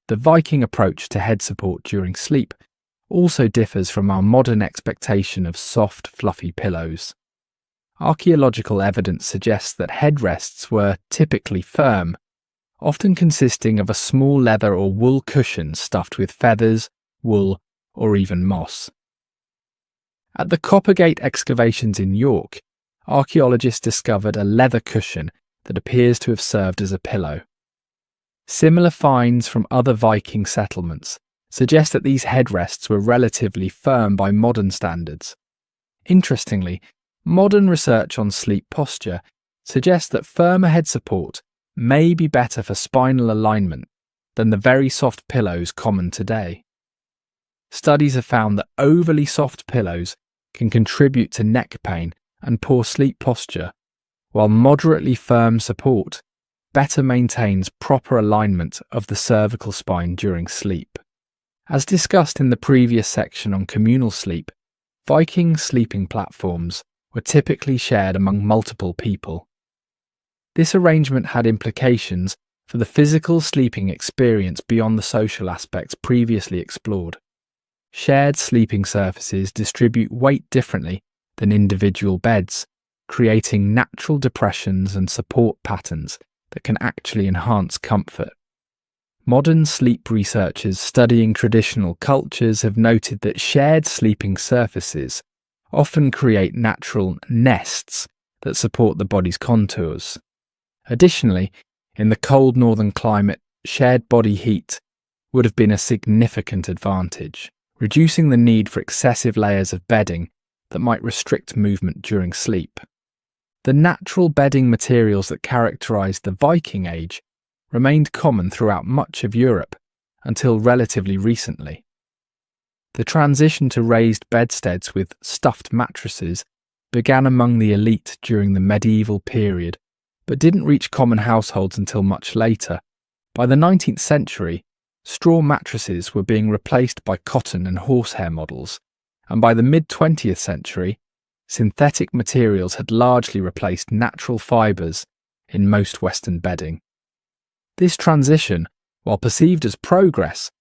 The Viking approach to head support during sleep also differs from our modern expectation of soft, fluffy pillows. Archaeological evidence suggests that headrests were typically firm, often consisting of a small leather or wool cushion stuffed with feathers, wool, or even moss. At the Coppergate excavations in York, archaeologists discovered a leather cushion that appears to have served as a pillow. Similar finds from other Viking settlements suggest that these headrests were relatively firm by modern standards. Interestingly, modern research on sleep posture suggests that firmer head support may be better for spinal alignment than the very soft pillows common today. Studies have found that overly soft pillows can contribute to neck pain and poor sleep posture, while moderately firm support better maintains proper alignment of the cervical spine during sleep. As discussed in the previous section on communal sleep, Viking sleeping platforms were typically shared among multiple people. This arrangement had implications for the physical sleeping experience beyond the social aspects previously explored. Shared sleeping surfaces distribute weight differently than individual beds, creating natural depressions and support patterns that can actually enhance comfort. Modern sleep researchers studying traditional cultures have noted that shared sleeping surfaces often create natural nests that support the body's contours. Additionally, in the cold northern climate, shared body heat would have been a significant advantage, reducing the need for excessive layers of bedding that might restrict movement during sleep. The natural bedding materials that characterised the Viking Age remained common throughout much of Europe until relatively recently. The transition to raised bedsteads with stuffed mattresses began among the elite during the medieval period, but didn't reach common households until much later. By the 19th century, straw mattresses were being replaced by cotton and horsehair models, and by the mid-20th century, synthetic materials had largely replaced natural fibres in most Western bedding. This transition, while perceived as progress,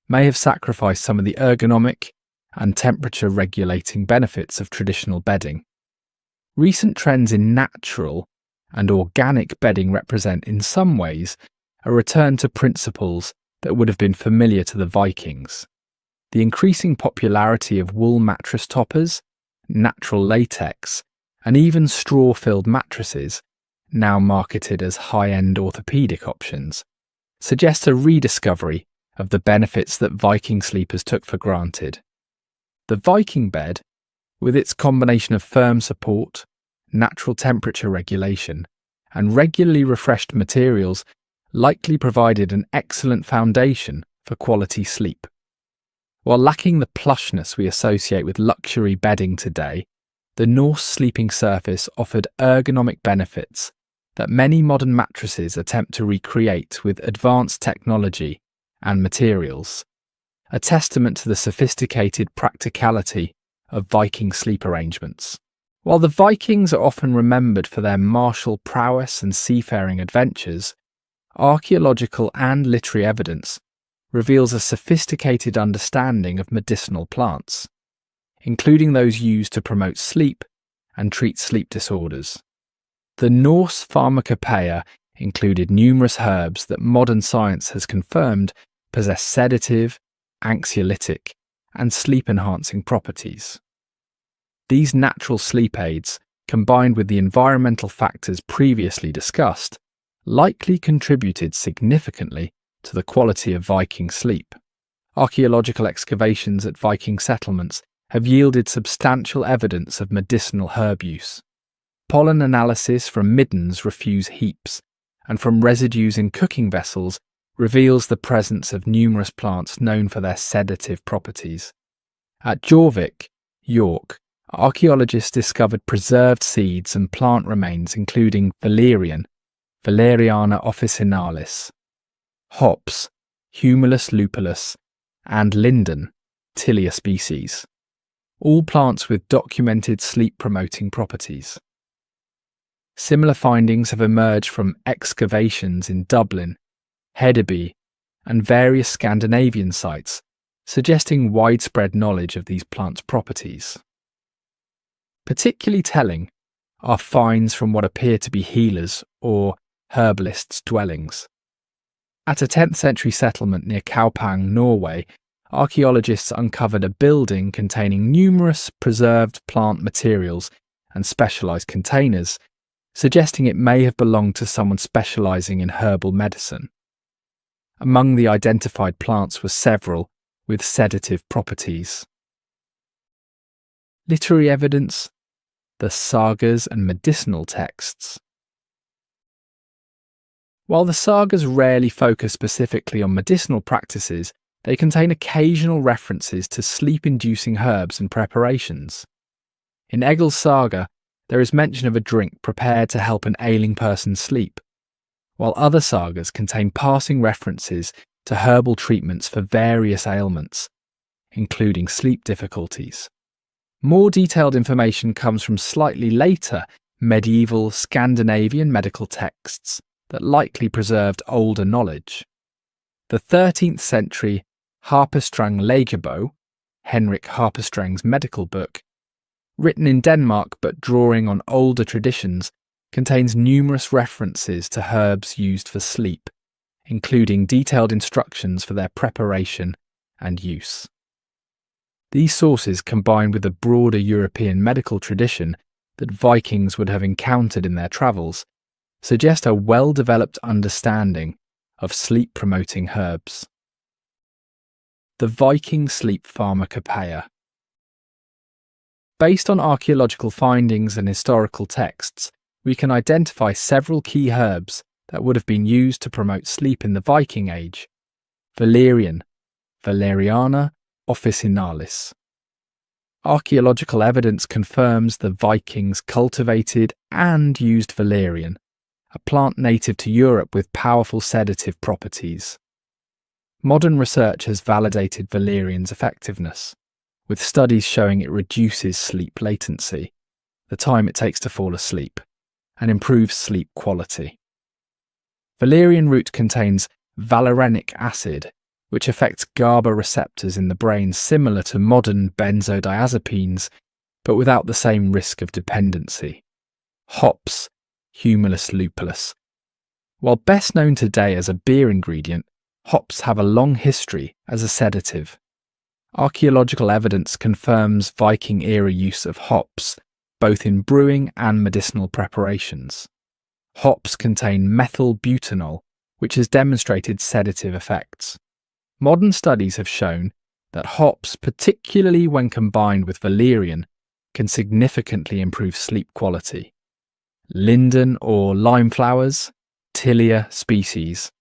may have sacrificed some of the ergonomic and temperature-regulating benefits of traditional bedding. Recent trends in natural and organic bedding represent, in some ways, a return to principles that would have been familiar to the Vikings. The increasing popularity of wool mattress toppers, natural latex, and even straw-filled mattresses, now marketed as high-end orthopedic options, suggests a rediscovery of the benefits that Viking sleepers took for granted. The Viking bed, with its combination of firm support, natural temperature regulation, and regularly refreshed materials, likely provided an excellent foundation for quality sleep. While lacking the plushness we associate with luxury bedding today, the Norse sleeping surface offered ergonomic benefits that many modern mattresses attempt to recreate with advanced technology and materials, a testament to the sophisticated practicality of Viking sleep arrangements. While the Vikings are often remembered for their martial prowess and seafaring adventures, archaeological and literary evidence reveals a sophisticated understanding of medicinal plants, including those used to promote sleep and treat sleep disorders. The Norse pharmacopoeia included numerous herbs that modern science has confirmed possess sedative, anxiolytic, and sleep-enhancing properties. These natural sleep aids, combined with the environmental factors previously discussed, likely contributed significantly to the quality of Viking sleep. Archaeological excavations at Viking settlements have yielded substantial evidence of medicinal herb use. Pollen analysis from middens refuse heaps, and from residues in cooking vessels reveals the presence of numerous plants known for their sedative properties. At Jorvik, York, archaeologists discovered preserved seeds and plant remains including valerian, Valeriana officinalis, hops, Humulus lupulus, and linden, Tilia species, all plants with documented sleep-promoting properties. Similar findings have emerged from excavations in Dublin, Hedeby, and various Scandinavian sites, suggesting widespread knowledge of these plants' properties. Particularly telling are finds from what appear to be healers' or herbalists' dwellings. At a 10th century settlement near Kaupang, Norway, archaeologists uncovered a building containing numerous preserved plant materials and specialised containers, suggesting it may have belonged to someone specialising in herbal medicine. Among the identified plants were several with sedative properties. Literary evidence, the sagas and medicinal texts. While the sagas rarely focus specifically on medicinal practices, they contain occasional references to sleep-inducing herbs and preparations. In Egil's saga, there is mention of a drink prepared to help an ailing person sleep, while other sagas contain passing references to herbal treatments for various ailments, including sleep difficulties. More detailed information comes from slightly later medieval Scandinavian medical texts that likely preserved older knowledge. The 13th century Harpestrang Lægebog, Henrik Harpestrang's medical book, written in Denmark but drawing on older traditions, contains numerous references to herbs used for sleep, including detailed instructions for their preparation and use. These sources, combined with a broader European medical tradition that Vikings would have encountered in their travels, suggest a well-developed understanding of sleep-promoting herbs. The Viking sleep pharmacopoeia. Based on archaeological findings and historical texts, we can identify several key herbs that would have been used to promote sleep in the Viking Age. Valerian, Valeriana officinalis. Archaeological evidence confirms the Vikings cultivated and used valerian, a plant native to Europe with powerful sedative properties. Modern research has validated valerian's effectiveness, with studies showing it reduces sleep latency, the time it takes to fall asleep, and improves sleep quality. Valerian root contains valerianic acid, which affects GABA receptors in the brain similar to modern benzodiazepines, but without the same risk of dependency. Hops, Humulus lupulus. While best known today as a beer ingredient, hops have a long history as a sedative. Archaeological evidence confirms Viking-era use of hops, both in brewing and medicinal preparations. Hops contain methyl butanol, which has demonstrated sedative effects. Modern studies have shown that hops, particularly when combined with valerian, can significantly improve sleep quality. Linden or lime flowers, Tilia species.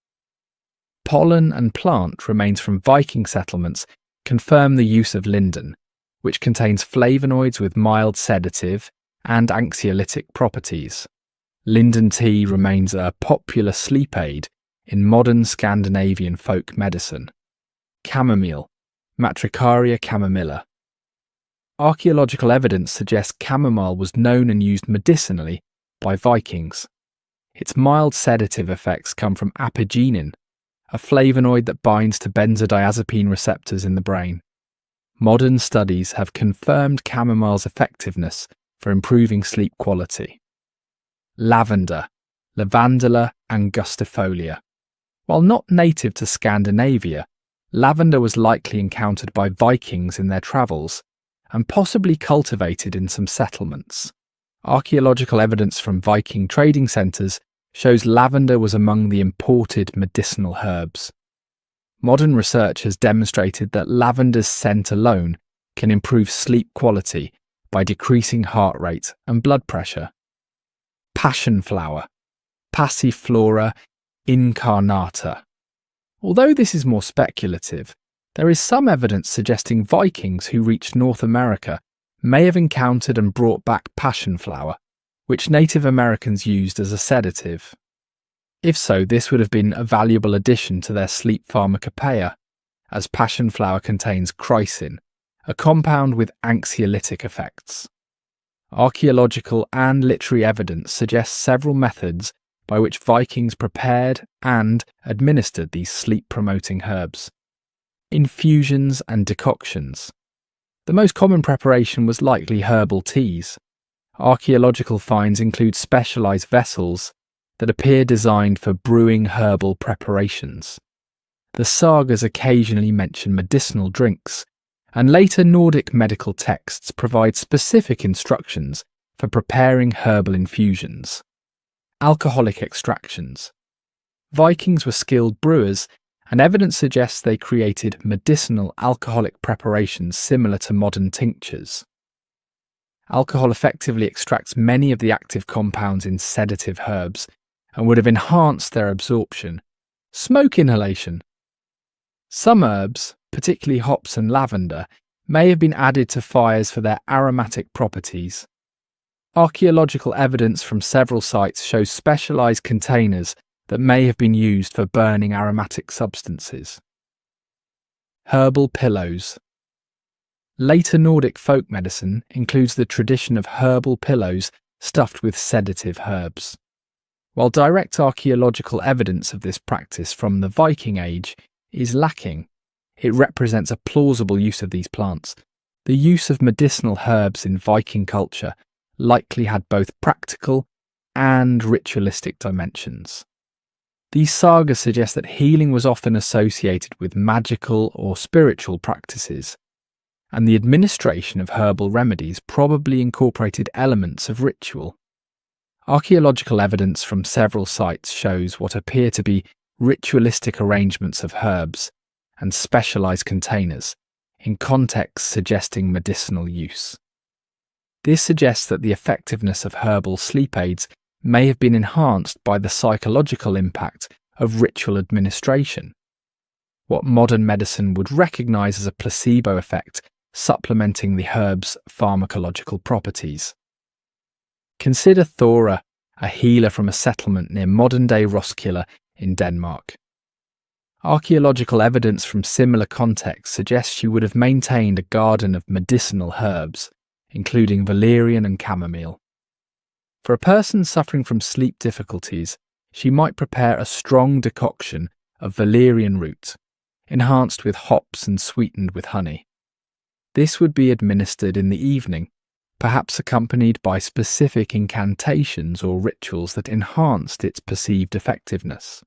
Pollen and plant remains from Viking settlements confirm the use of linden, which contains flavonoids with mild sedative and anxiolytic properties. Linden tea remains a popular sleep aid in modern Scandinavian folk medicine. Chamomile, Matricaria chamomilla. Archaeological evidence suggests chamomile was known and used medicinally by Vikings. Its mild sedative effects come from apigenin, a flavonoid that binds to benzodiazepine receptors in the brain. Modern studies have confirmed chamomile's effectiveness for improving sleep quality. Lavender, Lavandula angustifolia. While not native to Scandinavia, lavender was likely encountered by Vikings in their travels and possibly cultivated in some settlements. Archaeological evidence from Viking trading centres shows lavender was among the imported medicinal herbs. Modern research has demonstrated that lavender's scent alone can improve sleep quality by decreasing heart rate and blood pressure. Passion flower, Passiflora incarnata. Although this is more speculative, there is some evidence suggesting Vikings who reached North America may have encountered and brought back passion flower, which Native Americans used as a sedative. If so, this would have been a valuable addition to their sleep pharmacopoeia, as passion flower contains chrysin, a compound with anxiolytic effects. Archaeological and literary evidence suggests several methods by which Vikings prepared and administered these sleep-promoting herbs. Infusions and decoctions. The most common preparation was likely herbal teas. Archaeological finds include specialised vessels that appear designed for brewing herbal preparations. The sagas occasionally mention medicinal drinks, and later Nordic medical texts provide specific instructions for preparing herbal infusions. Alcoholic extractions. Vikings were skilled brewers and evidence suggests they created medicinal alcoholic preparations similar to modern tinctures. Alcohol effectively extracts many of the active compounds in sedative herbs and would have enhanced their absorption. Smoke inhalation. Some herbs, particularly hops and lavender, may have been added to fires for their aromatic properties. Archaeological evidence from several sites shows specialised containers that may have been used for burning aromatic substances. Herbal pillows. Later Nordic folk medicine includes the tradition of herbal pillows stuffed with sedative herbs. While direct archaeological evidence of this practice from the Viking Age is lacking, it represents a plausible use of these plants. The use of medicinal herbs in Viking culture likely had both practical and ritualistic dimensions. These sagas suggest that healing was often associated with magical or spiritual practices, and the administration of herbal remedies probably incorporated elements of ritual. Archaeological evidence from several sites shows what appear to be ritualistic arrangements of herbs and specialised containers, in contexts suggesting medicinal use. This suggests that the effectiveness of herbal sleep aids may have been enhanced by the psychological impact of ritual administration, what modern medicine would recognise as a placebo effect supplementing the herb's pharmacological properties. Consider Thora, a healer from a settlement near modern-day Roskilde in Denmark. Archaeological evidence from similar contexts suggests she would have maintained a garden of medicinal herbs, including valerian and chamomile. For a person suffering from sleep difficulties, she might prepare a strong decoction of valerian root, enhanced with hops and sweetened with honey. This would be administered in the evening, perhaps accompanied by specific incantations or rituals that enhanced its perceived effectiveness.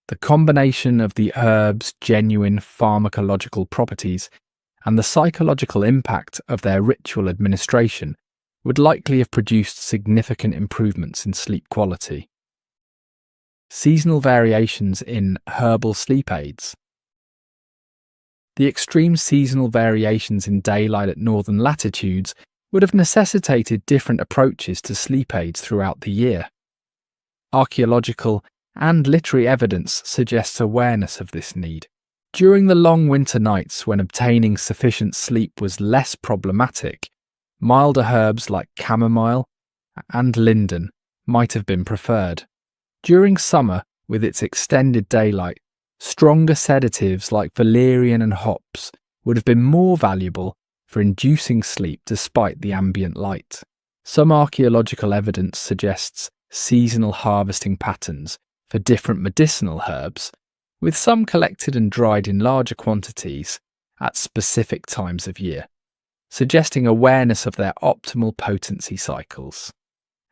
The combination of the herb's genuine pharmacological properties and the psychological impact of their ritual administration would likely have produced significant improvements in sleep quality. Seasonal variations in herbal sleep aids. The extreme seasonal variations in daylight at northern latitudes would have necessitated different approaches to sleep aids throughout the year. Archaeological and literary evidence suggests awareness of this need. During the long winter nights when obtaining sufficient sleep was less problematic, milder herbs like chamomile and linden might have been preferred. During summer, with its extended daylight, stronger sedatives like valerian and hops would have been more valuable for inducing sleep despite the ambient light. Some archaeological evidence suggests seasonal harvesting patterns for different medicinal herbs, with some collected and dried in larger quantities at specific times of year, suggesting awareness of their optimal potency cycles.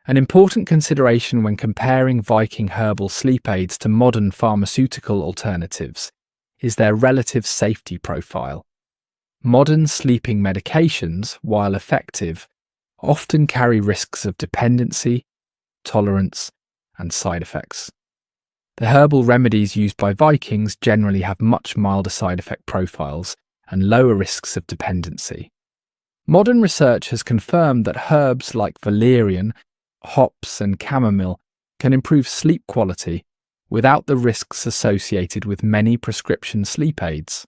An important consideration when comparing Viking herbal sleep aids to modern pharmaceutical alternatives is their relative safety profile. Modern sleeping medications, while effective, often carry risks of dependency, tolerance, and side effects. The herbal remedies used by Vikings generally have much milder side effect profiles and lower risks of dependency. Modern research has confirmed that herbs like valerian, hops, and chamomile can improve sleep quality without the risks associated with many prescription sleep aids.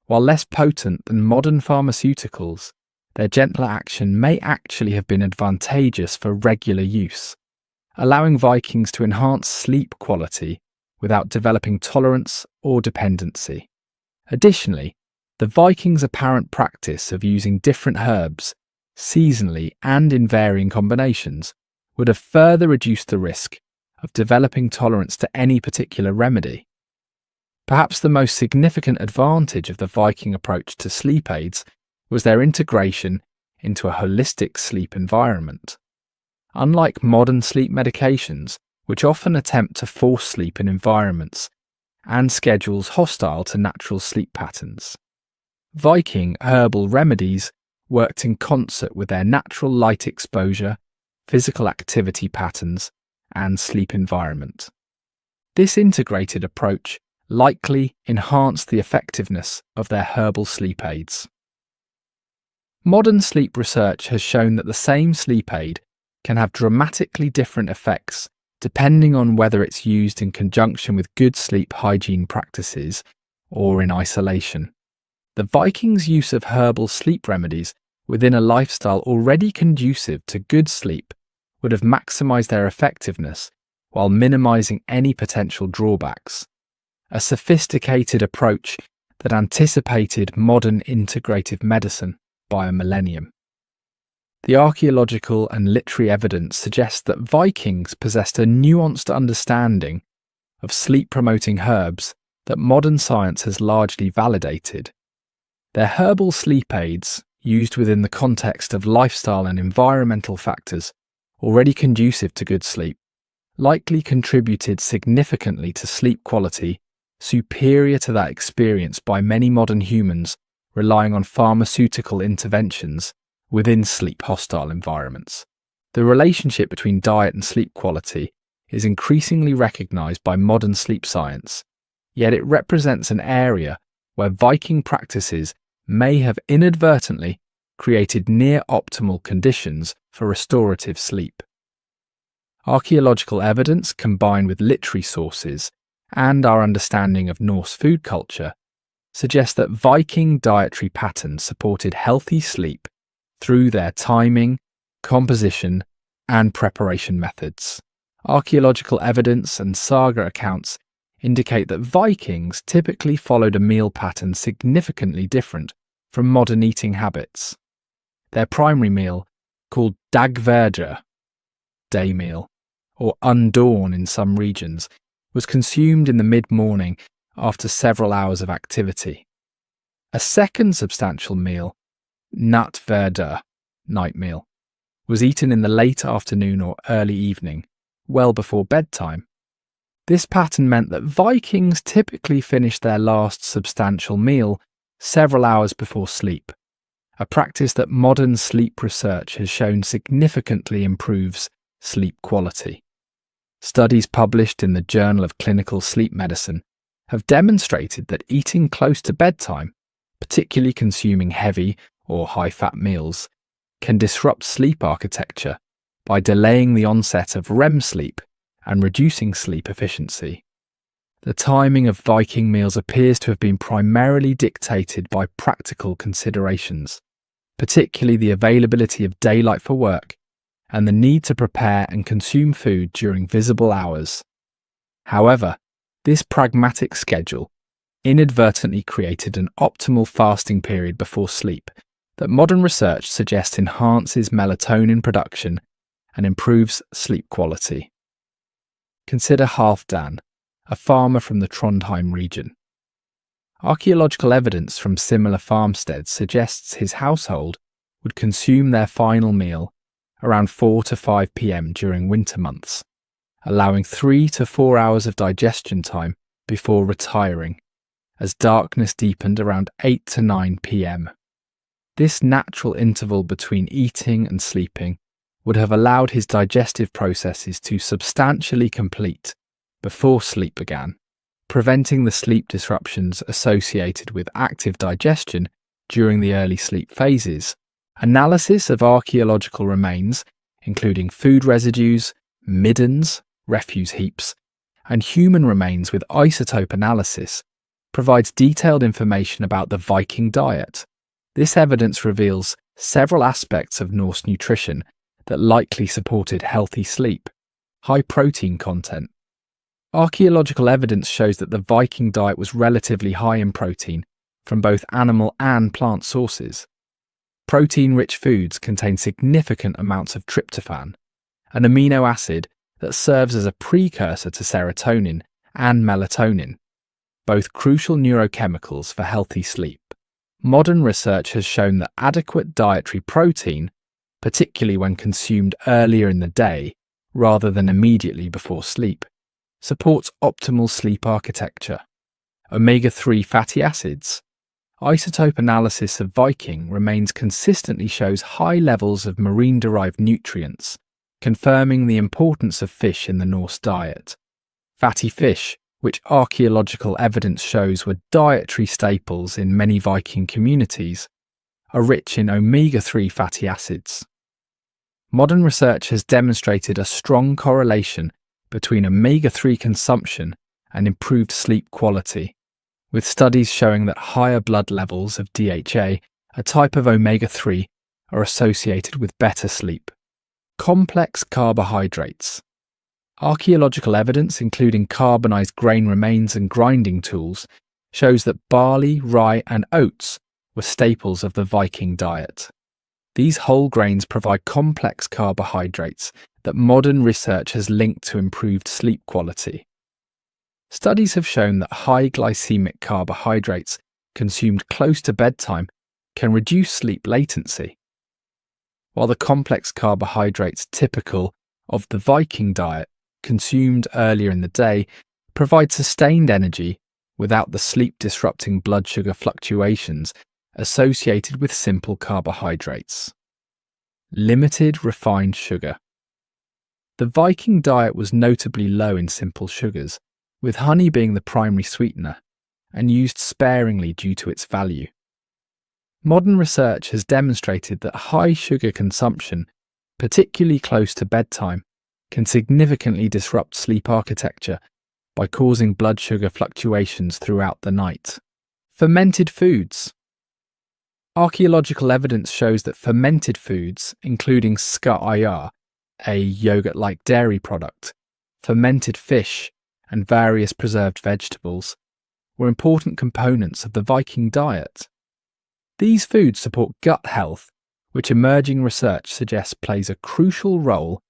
While less potent than modern pharmaceuticals, their gentler action may actually have been advantageous for regular use, allowing Vikings to enhance sleep quality without developing tolerance or dependency. Additionally, the Vikings' apparent practice of using different herbs, seasonally and in varying combinations, would have further reduced the risk of developing tolerance to any particular remedy. Perhaps the most significant advantage of the Viking approach to sleep aids was their integration into a holistic sleep environment. Unlike modern sleep medications, which often attempt to force sleep in environments and schedules hostile to natural sleep patterns, Viking herbal remedies worked in concert with their natural light exposure, physical activity patterns, and sleep environment. This integrated approach likely enhanced the effectiveness of their herbal sleep aids. Modern sleep research has shown that the same sleep aid can have dramatically different effects depending on whether it's used in conjunction with good sleep hygiene practices or in isolation. The Vikings' use of herbal sleep remedies within a lifestyle already conducive to good sleep would have maximised their effectiveness while minimising any potential drawbacks. A sophisticated approach that anticipated modern integrative medicine by a millennium. The archaeological and literary evidence suggests that Vikings possessed a nuanced understanding of sleep-promoting herbs that modern science has largely validated. Their herbal sleep aids, used within the context of lifestyle and environmental factors already conducive to good sleep, likely contributed significantly to sleep quality superior to that experienced by many modern humans relying on pharmaceutical interventions within sleep-hostile environments. The relationship between diet and sleep quality is increasingly recognised by modern sleep science, yet it represents an area where Viking practices may have inadvertently created near-optimal conditions for restorative sleep. Archaeological evidence combined with literary sources and our understanding of Norse food culture suggests that Viking dietary patterns supported healthy sleep through their timing, composition, and preparation methods. Archaeological evidence and saga accounts indicate that Vikings typically followed a meal pattern significantly different from modern eating habits. Their primary meal, called dagverja, day meal, or undawn in some regions, was consumed in the mid-morning after several hours of activity. A second substantial meal, nattverda, night meal, was eaten in the late afternoon or early evening, well before bedtime. This pattern meant that Vikings typically finished their last substantial meal several hours before sleep, a practice that modern sleep research has shown significantly improves sleep quality. Studies published in the Journal of Clinical Sleep Medicine have demonstrated that eating close to bedtime, particularly consuming heavy or high-fat meals, can disrupt sleep architecture by delaying the onset of REM sleep and reducing sleep efficiency. The timing of Viking meals appears to have been primarily dictated by practical considerations, particularly the availability of daylight for work and the need to prepare and consume food during visible hours. However, this pragmatic schedule inadvertently created an optimal fasting period before sleep that modern research suggests enhances melatonin production and improves sleep quality. Consider Halfdan, a farmer from the Trondheim region. Archaeological evidence from similar farmsteads suggests his household would consume their final meal around 4 to 5 p.m. during winter months, allowing 3 to 4 hours of digestion time before retiring, as darkness deepened around 8 to 9 p.m. This natural interval between eating and sleeping would have allowed his digestive processes to substantially complete before sleep began, preventing the sleep disruptions associated with active digestion during the early sleep phases. Analysis of archaeological remains, including food residues, middens, refuse heaps, and human remains with isotope analysis, provides detailed information about the Viking diet. This evidence reveals several aspects of Norse nutrition that likely supported healthy sleep. High protein content. Archaeological evidence shows that the Viking diet was relatively high in protein from both animal and plant sources. Protein-rich foods contain significant amounts of tryptophan, an amino acid that serves as a precursor to serotonin and melatonin, both crucial neurochemicals for healthy sleep. Modern research has shown that adequate dietary protein, particularly when consumed earlier in the day rather than immediately before sleep, supports optimal sleep architecture. Omega-3 fatty acids. Isotope analysis of Viking remains consistently shows high levels of marine-derived nutrients, confirming the importance of fish in the Norse diet. Fatty fish which archaeological evidence shows were dietary staples in many Viking communities, are rich in omega-3 fatty acids. Modern research has demonstrated a strong correlation between omega-3 consumption and improved sleep quality, with studies showing that higher blood levels of DHA, a type of omega-3, are associated with better sleep. Complex carbohydrates. Archaeological evidence, including carbonized grain remains and grinding tools, shows that barley, rye, and oats were staples of the Viking diet. These whole grains provide complex carbohydrates that modern research has linked to improved sleep quality. Studies have shown that high glycemic carbohydrates consumed close to bedtime can reduce sleep latency. While the complex carbohydrates typical of the Viking diet, consumed earlier in the day, provide sustained energy without the sleep-disrupting blood sugar fluctuations associated with simple carbohydrates. Limited refined sugar. The Viking diet was notably low in simple sugars, with honey being the primary sweetener, and used sparingly due to its value. Modern research has demonstrated that high sugar consumption, particularly close to bedtime, can significantly disrupt sleep architecture by causing blood sugar fluctuations throughout the night. Fermented foods. Archaeological evidence shows that fermented foods, including ska'ayar, a yogurt-like dairy product, fermented fish, and various preserved vegetables, were important components of the Viking diet. These foods support gut health, which emerging research suggests plays a crucial role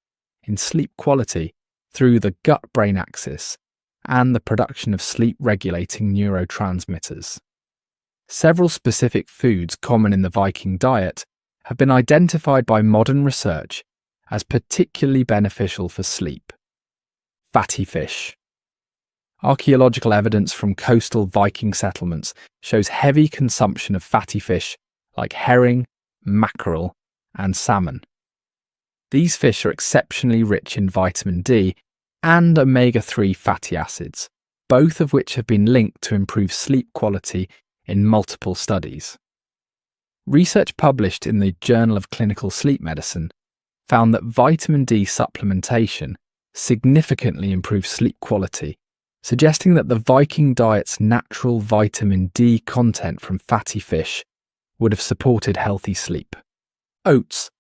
in sleep quality through the gut-brain axis and the production of sleep-regulating neurotransmitters. Several specific foods common in the Viking diet have been identified by modern research as particularly beneficial for sleep. Fatty fish. Archaeological evidence from coastal Viking settlements shows heavy consumption of fatty fish like herring, mackerel, and salmon. These fish are exceptionally rich in vitamin D and omega-3 fatty acids, both of which have been linked to improved sleep quality in multiple studies. Research published in the Journal of Clinical Sleep Medicine found that vitamin D supplementation significantly improves sleep quality, suggesting that the Viking diet's natural vitamin D content from fatty fish would have supported healthy sleep. Oats.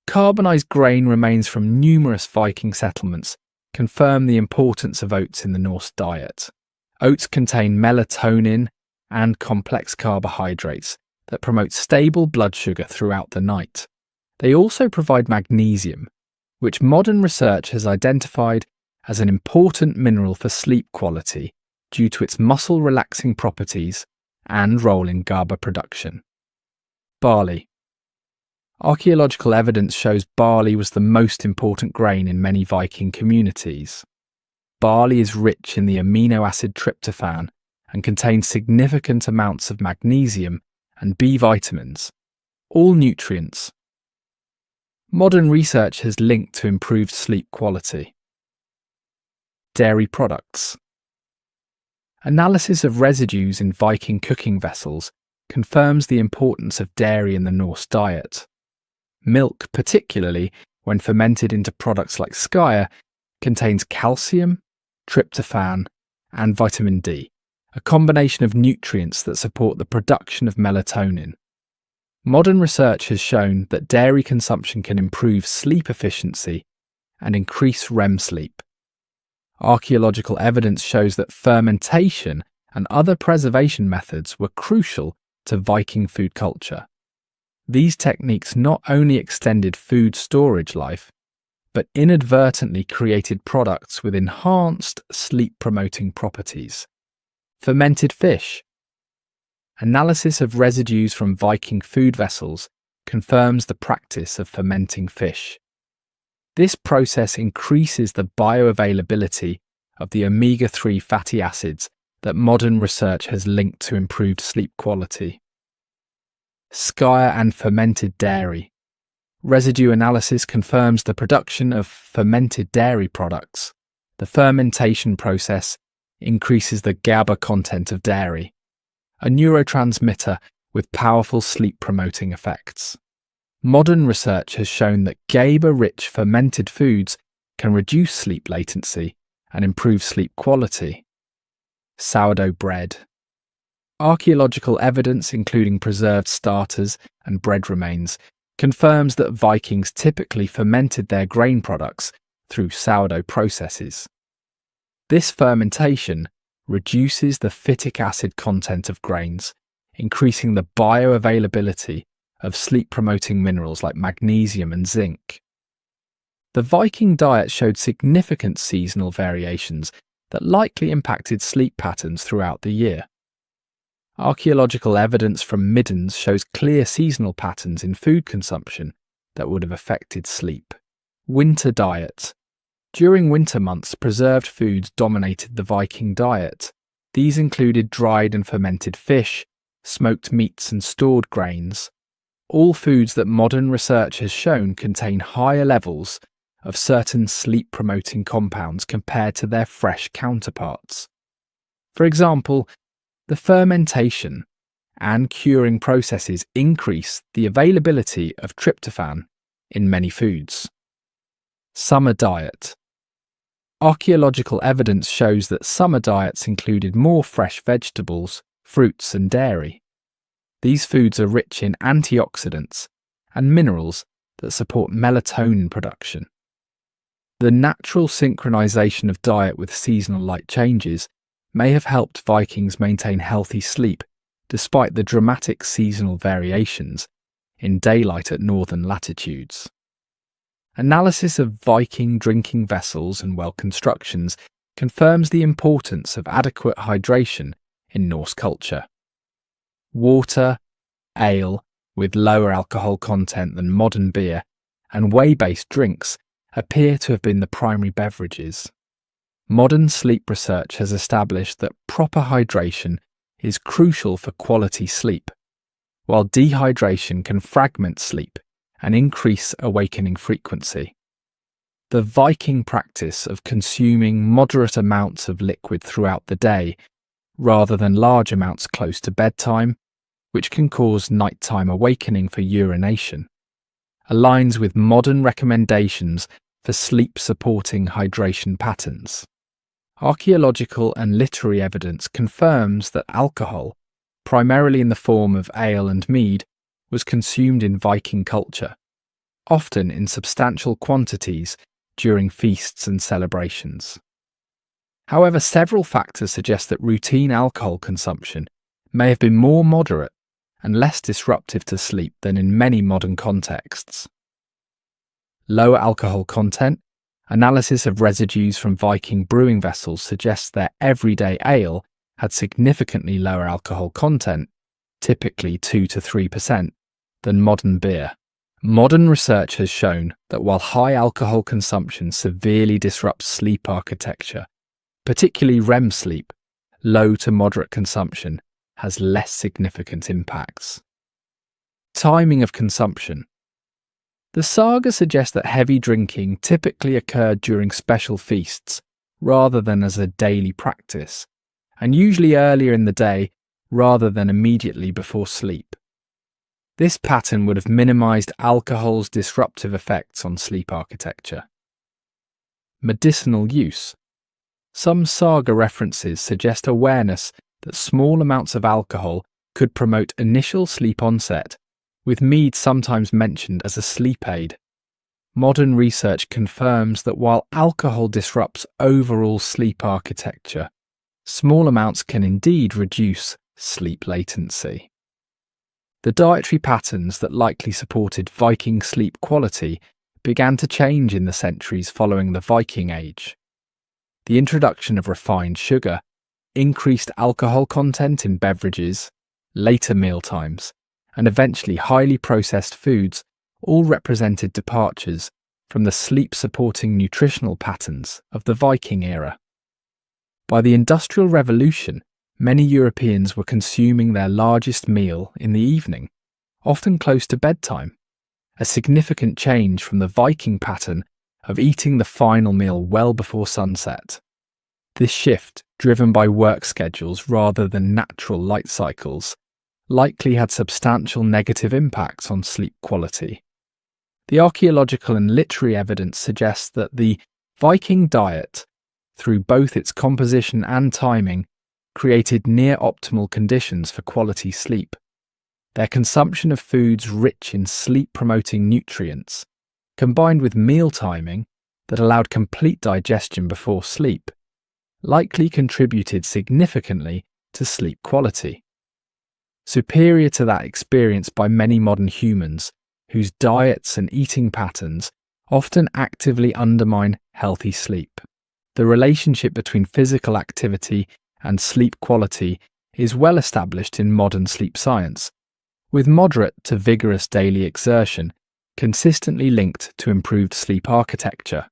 Carbonized grain remains from numerous Viking settlements confirm the importance of oats in the Norse diet. Oats contain melatonin and complex carbohydrates that promote stable blood sugar throughout the night. They also provide magnesium, which modern research has identified as an important mineral for sleep quality due to its muscle-relaxing properties and role in GABA production. Barley. Archaeological evidence shows barley was the most important grain in many Viking communities. Barley is rich in the amino acid tryptophan and contains significant amounts of magnesium and B vitamins, all nutrients. Modern research has linked to improved sleep quality. Dairy products. Analysis of residues in Viking cooking vessels confirms the importance of dairy in the Norse diet. Milk, particularly when fermented into products like skaya, contains calcium, tryptophan, and vitamin D, a combination of nutrients that support the production of melatonin. Modern research has shown that dairy consumption can improve sleep efficiency and increase REM sleep. Archaeological evidence shows that fermentation and other preservation methods were crucial to Viking food culture. These techniques not only extended food storage life, but inadvertently created products with enhanced sleep-promoting properties. Fermented fish. Analysis of residues from Viking food vessels confirms the practice of fermenting fish. This process increases the bioavailability of the omega-3 fatty acids that modern research has linked to improved sleep quality. Skaya and fermented dairy. Residue analysis confirms the production of fermented dairy products. The fermentation process increases the GABA content of dairy, a neurotransmitter with powerful sleep-promoting effects. Modern research has shown that GABA-rich fermented foods can reduce sleep latency and improve sleep quality. Sourdough bread. Archaeological evidence, including preserved starters and bread remains, confirms that Vikings typically fermented their grain products through sourdough processes. This fermentation reduces the phytic acid content of grains, increasing the bioavailability of sleep-promoting minerals like magnesium and zinc. The Viking diet showed significant seasonal variations that likely impacted sleep patterns throughout the year. Archaeological evidence from Middens shows clear seasonal patterns in food consumption that would have affected sleep. Winter diet. During winter months, preserved foods dominated the Viking diet. These included dried and fermented fish, smoked meats and stored grains. All foods that modern research has shown contain higher levels of certain sleep-promoting compounds compared to their fresh counterparts. For example, the fermentation and curing processes increase the availability of tryptophan in many foods. Summer diet. Archaeological evidence shows that summer diets included more fresh vegetables, fruits and dairy. These foods are rich in antioxidants and minerals that support melatonin production. The natural synchronization of diet with seasonal light changes may have helped Vikings maintain healthy sleep despite the dramatic seasonal variations in daylight at northern latitudes. Analysis of Viking drinking vessels and well constructions confirms the importance of adequate hydration in Norse culture. Water, ale, with lower alcohol content than modern beer, and whey-based drinks appear to have been the primary beverages. Modern sleep research has established that proper hydration is crucial for quality sleep, while dehydration can fragment sleep and increase awakening frequency. The Viking practice of consuming moderate amounts of liquid throughout the day, rather than large amounts close to bedtime, which can cause nighttime awakening for urination, aligns with modern recommendations for sleep-supporting hydration patterns. Archaeological and literary evidence confirms that alcohol, primarily in the form of ale and mead, was consumed in Viking culture, often in substantial quantities during feasts and celebrations. However, several factors suggest that routine alcohol consumption may have been more moderate and less disruptive to sleep than in many modern contexts. Lower alcohol content. Analysis of residues from Viking brewing vessels suggests their everyday ale had significantly lower alcohol content, typically 2 to 3%, than modern beer. Modern research has shown that while high alcohol consumption severely disrupts sleep architecture, particularly REM sleep, low to moderate consumption has less significant impacts. Timing of consumption. The saga suggests that heavy drinking typically occurred during special feasts rather than as a daily practice, and usually earlier in the day rather than immediately before sleep. This pattern would have minimized alcohol's disruptive effects on sleep architecture. Medicinal use. Some saga references suggest awareness that small amounts of alcohol could promote initial sleep onset, with mead sometimes mentioned as a sleep aid. Modern research confirms that while alcohol disrupts overall sleep architecture, small amounts can indeed reduce sleep latency. The dietary patterns that likely supported Viking sleep quality began to change in the centuries following the Viking Age. The introduction of refined sugar, increased alcohol content in beverages, later mealtimes, and eventually highly processed foods all represented departures from the sleep-supporting nutritional patterns of the Viking era. By the Industrial Revolution, many Europeans were consuming their largest meal in the evening, often close to bedtime, a significant change from the Viking pattern of eating the final meal well before sunset. This shift driven by work schedules rather than natural light cycles, likely had substantial negative impacts on sleep quality. The archaeological and literary evidence suggests that the Viking diet, through both its composition and timing, created near-optimal conditions for quality sleep. Their consumption of foods rich in sleep-promoting nutrients, combined with meal timing that allowed complete digestion before sleep, likely contributed significantly to sleep quality. Superior to that experienced by many modern humans, whose diets and eating patterns often actively undermine healthy sleep. The relationship between physical activity and sleep quality is well established in modern sleep science, with moderate to vigorous daily exertion consistently linked to improved sleep architecture.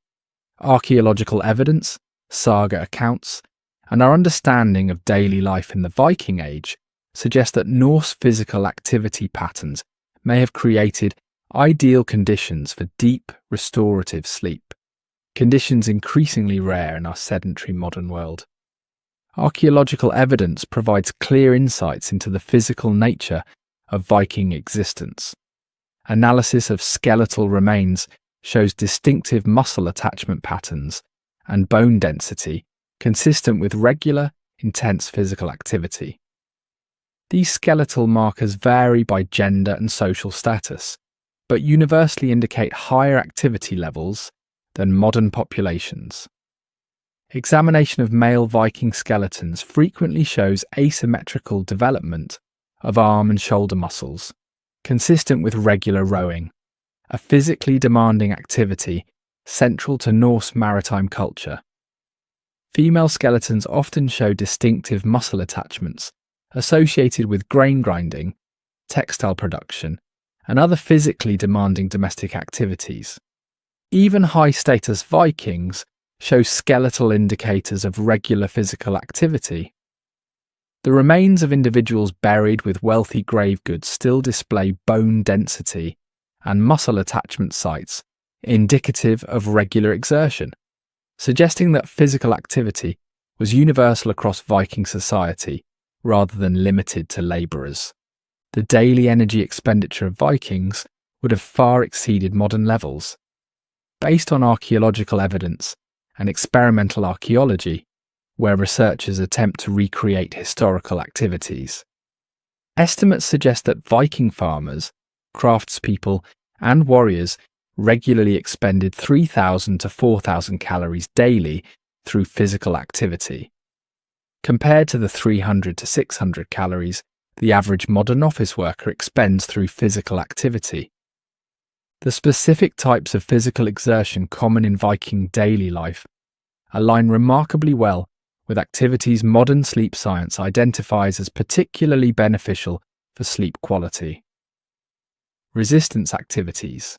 Archaeological evidence, saga accounts, and our understanding of daily life in the Viking Age suggest that Norse physical activity patterns may have created ideal conditions for deep, restorative sleep, conditions increasingly rare in our sedentary modern world. Archaeological evidence provides clear insights into the physical nature of Viking existence. Analysis of skeletal remains shows distinctive muscle attachment patterns and bone density consistent with regular, intense physical activity. These skeletal markers vary by gender and social status, but universally indicate higher activity levels than modern populations. Examination of male Viking skeletons frequently shows asymmetrical development of arm and shoulder muscles, consistent with regular rowing, a physically demanding activity central to Norse maritime culture. Female skeletons often show distinctive muscle attachments associated with grain grinding, textile production, and other physically demanding domestic activities. Even high-status Vikings show skeletal indicators of regular physical activity. The remains of individuals buried with wealthy grave goods still display bone density and muscle attachment sites indicative of regular exertion, suggesting that physical activity was universal across Viking society rather than limited to labourers. The daily energy expenditure of Vikings would have far exceeded modern levels. Based on archaeological evidence and experimental archaeology, where researchers attempt to recreate historical activities, estimates suggest that Viking farmers, craftspeople, and warriors regularly expended 3,000 to 4,000 calories daily through physical activity, compared to the 300 to 600 calories the average modern office worker expends through physical activity. The specific types of physical exertion common in Viking daily life align remarkably well with activities modern sleep science identifies as particularly beneficial for sleep quality. Resistance activities.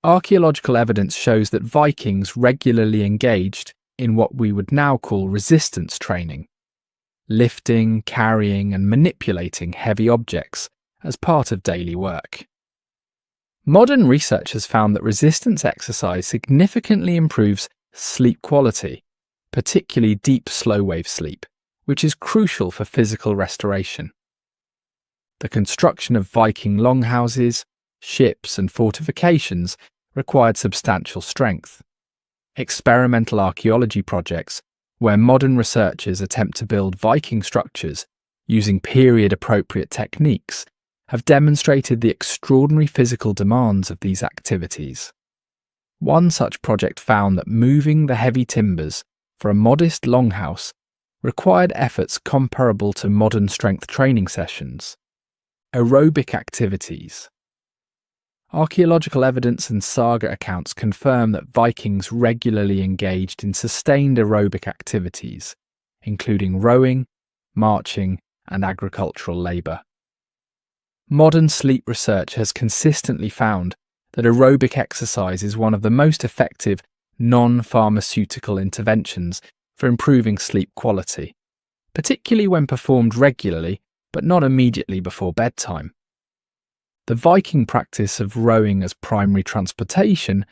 Archaeological evidence shows that Vikings regularly engaged in what we would now call resistance training, lifting, carrying, and manipulating heavy objects as part of daily work. Modern research has found that resistance exercise significantly improves sleep quality, particularly deep slow-wave sleep, which is crucial for physical restoration. The construction of Viking longhouses, ships, and fortifications required substantial strength. Experimental archaeology projects, where modern researchers attempt to build Viking structures using period-appropriate techniques, have demonstrated the extraordinary physical demands of these activities. One such project found that moving the heavy timbers for a modest longhouse required efforts comparable to modern strength training sessions. Aerobic activities. Archaeological evidence and saga accounts confirm that Vikings regularly engaged in sustained aerobic activities, including rowing, marching, and agricultural labour. Modern sleep research has consistently found that aerobic exercise is one of the most effective non-pharmaceutical interventions for improving sleep quality, particularly when performed regularly but not immediately before bedtime. The Viking practice of rowing as primary transportation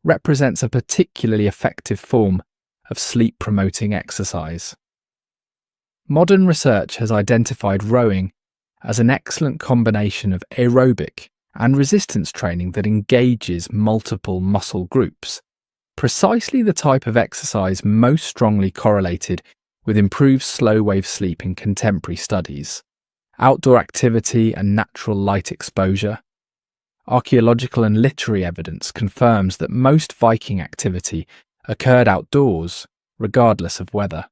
represents a particularly effective form of sleep-promoting exercise. Modern research has identified rowing as an excellent combination of aerobic and resistance training that engages multiple muscle groups, precisely the type of exercise most strongly correlated with improved slow-wave sleep in contemporary studies. Outdoor activity and natural light exposure. Archaeological and literary evidence confirms that most Viking activity occurred outdoors, regardless of weather.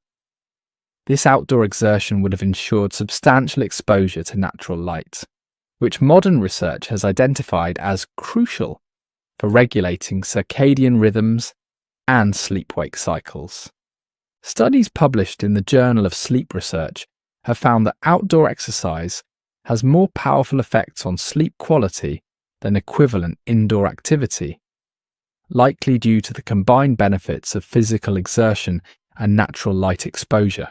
This outdoor exertion would have ensured substantial exposure to natural light, which modern research has identified as crucial for regulating circadian rhythms and sleep-wake cycles. Studies published in the Journal of Sleep Research have found that outdoor exercise has more powerful effects on sleep quality than equivalent indoor activity, likely due to the combined benefits of physical exertion and natural light exposure.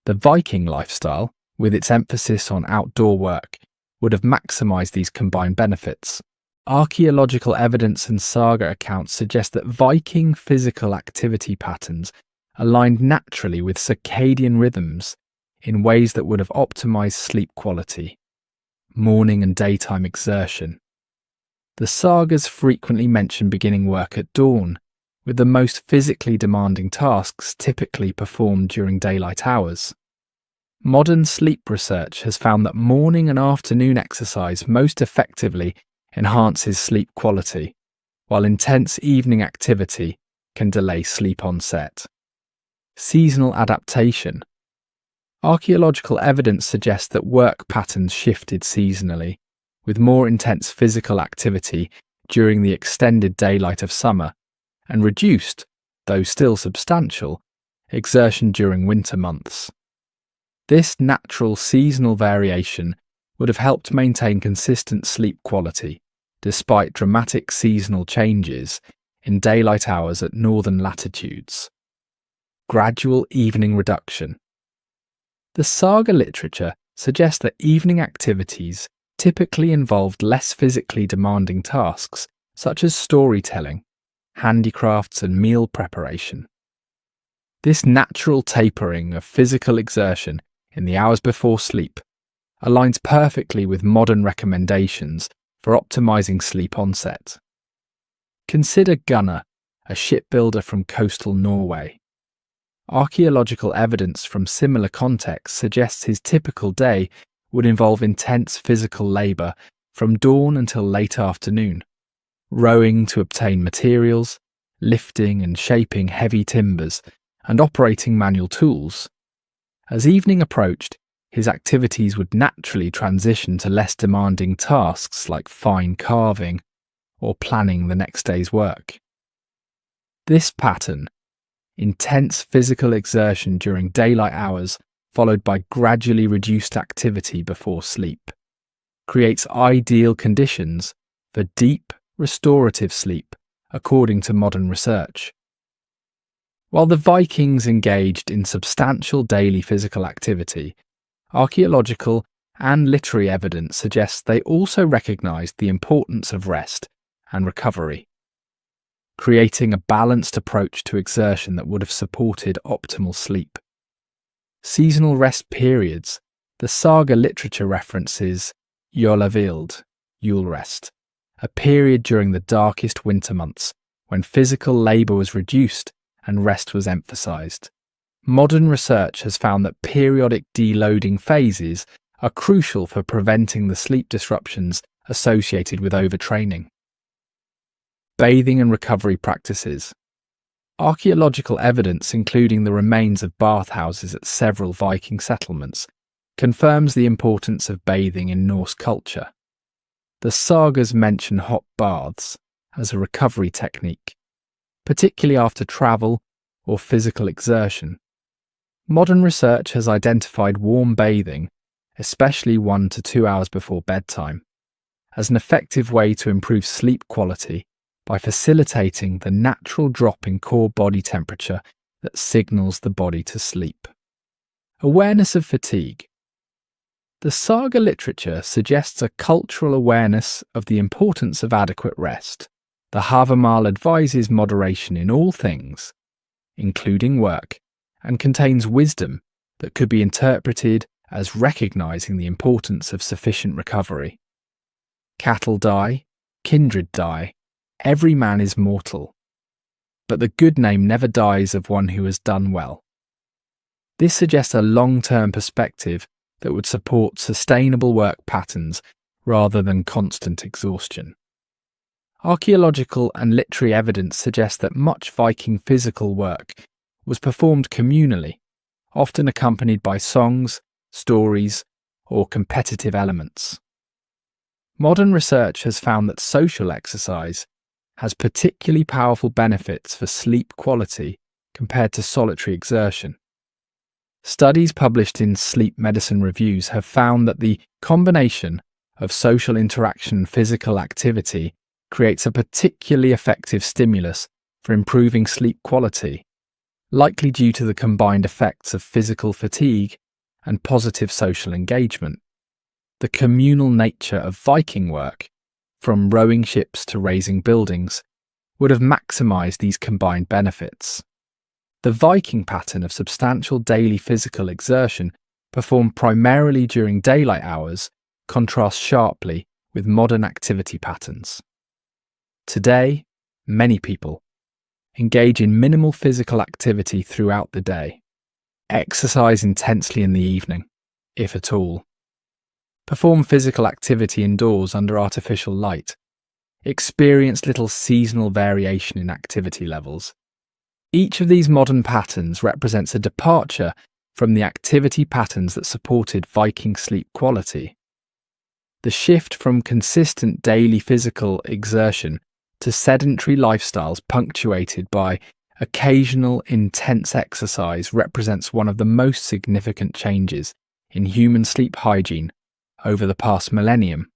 The Viking lifestyle, with its emphasis on outdoor work, would have maximised these combined benefits. Archaeological evidence and saga accounts suggest that Viking physical activity patterns aligned naturally with circadian rhythms in ways that would have optimized sleep quality, morning and daytime exertion. The sagas frequently mention beginning work at dawn, with the most physically demanding tasks typically performed during daylight hours. Modern sleep research has found that morning and afternoon exercise most effectively enhances sleep quality, while intense evening activity can delay sleep onset. Seasonal adaptation. Archaeological evidence suggests that work patterns shifted seasonally, with more intense physical activity during the extended daylight of summer, and reduced, though still substantial, exertion during winter months. This natural seasonal variation would have helped maintain consistent sleep quality, despite dramatic seasonal changes in daylight hours at northern latitudes. Gradual evening reduction. The saga literature suggests that evening activities typically involved less physically demanding tasks, such as storytelling, handicrafts, and meal preparation. This natural tapering of physical exertion in the hours before sleep aligns perfectly with modern recommendations for optimizing sleep onset. Consider Gunnar, a shipbuilder from coastal Norway. Archaeological evidence from similar contexts suggests his typical day would involve intense physical labour from dawn until late afternoon, rowing to obtain materials, lifting and shaping heavy timbers, and operating manual tools. As evening approached, his activities would naturally transition to less demanding tasks like fine carving or planning the next day's work. This pattern, intense physical exertion during daylight hours followed by gradually reduced activity before sleep, creates ideal conditions for deep, restorative sleep, according to modern research. While the Vikings engaged in substantial daily physical activity, archaeological and literary evidence suggests they also recognised the importance of rest and recovery, creating a balanced approach to exertion that would have supported optimal sleep. Seasonal rest periods. The saga literature references Jólavild, Yule rest, a period during the darkest winter months when physical labour was reduced and rest was emphasised. Modern research has found that periodic deloading phases are crucial for preventing the sleep disruptions associated with overtraining. Bathing and recovery practices. Archaeological evidence, including the remains of bathhouses at several Viking settlements, confirms the importance of bathing in Norse culture. The sagas mention hot baths as a recovery technique, particularly after travel or physical exertion. Modern research has identified warm bathing, especially 1 to 2 hours before bedtime, as an effective way to improve sleep quality by facilitating the natural drop in core body temperature that signals the body to sleep. Awareness of fatigue. The saga literature suggests a cultural awareness of the importance of adequate rest. The Havamal advises moderation in all things, including work, and contains wisdom that could be interpreted as recognizing the importance of sufficient recovery. Cattle die, kindred die, every man is mortal. But the good name never dies of one who has done well. This suggests a long-term perspective that would support sustainable work patterns rather than constant exhaustion. Archaeological and literary evidence suggests that much Viking physical work was performed communally, often accompanied by songs, stories, or competitive elements. Modern research has found that social exercise has particularly powerful benefits for sleep quality compared to solitary exertion. Studies published in sleep medicine reviews have found that the combination of social interaction and physical activity creates a particularly effective stimulus for improving sleep quality, likely due to the combined effects of physical fatigue and positive social engagement. The communal nature of Viking work, from rowing ships to raising buildings, would have maximised these combined benefits. The Viking pattern of substantial daily physical exertion performed primarily during daylight hours contrasts sharply with modern activity patterns. Today, many people engage in minimal physical activity throughout the day, exercise intensely in the evening, if at all, perform physical activity indoors under artificial light, experience little seasonal variation in activity levels. Each of these modern patterns represents a departure from the activity patterns that supported Viking sleep quality. The shift from consistent daily physical exertion to sedentary lifestyles punctuated by occasional intense exercise represents one of the most significant changes in human sleep hygiene over the past millennium.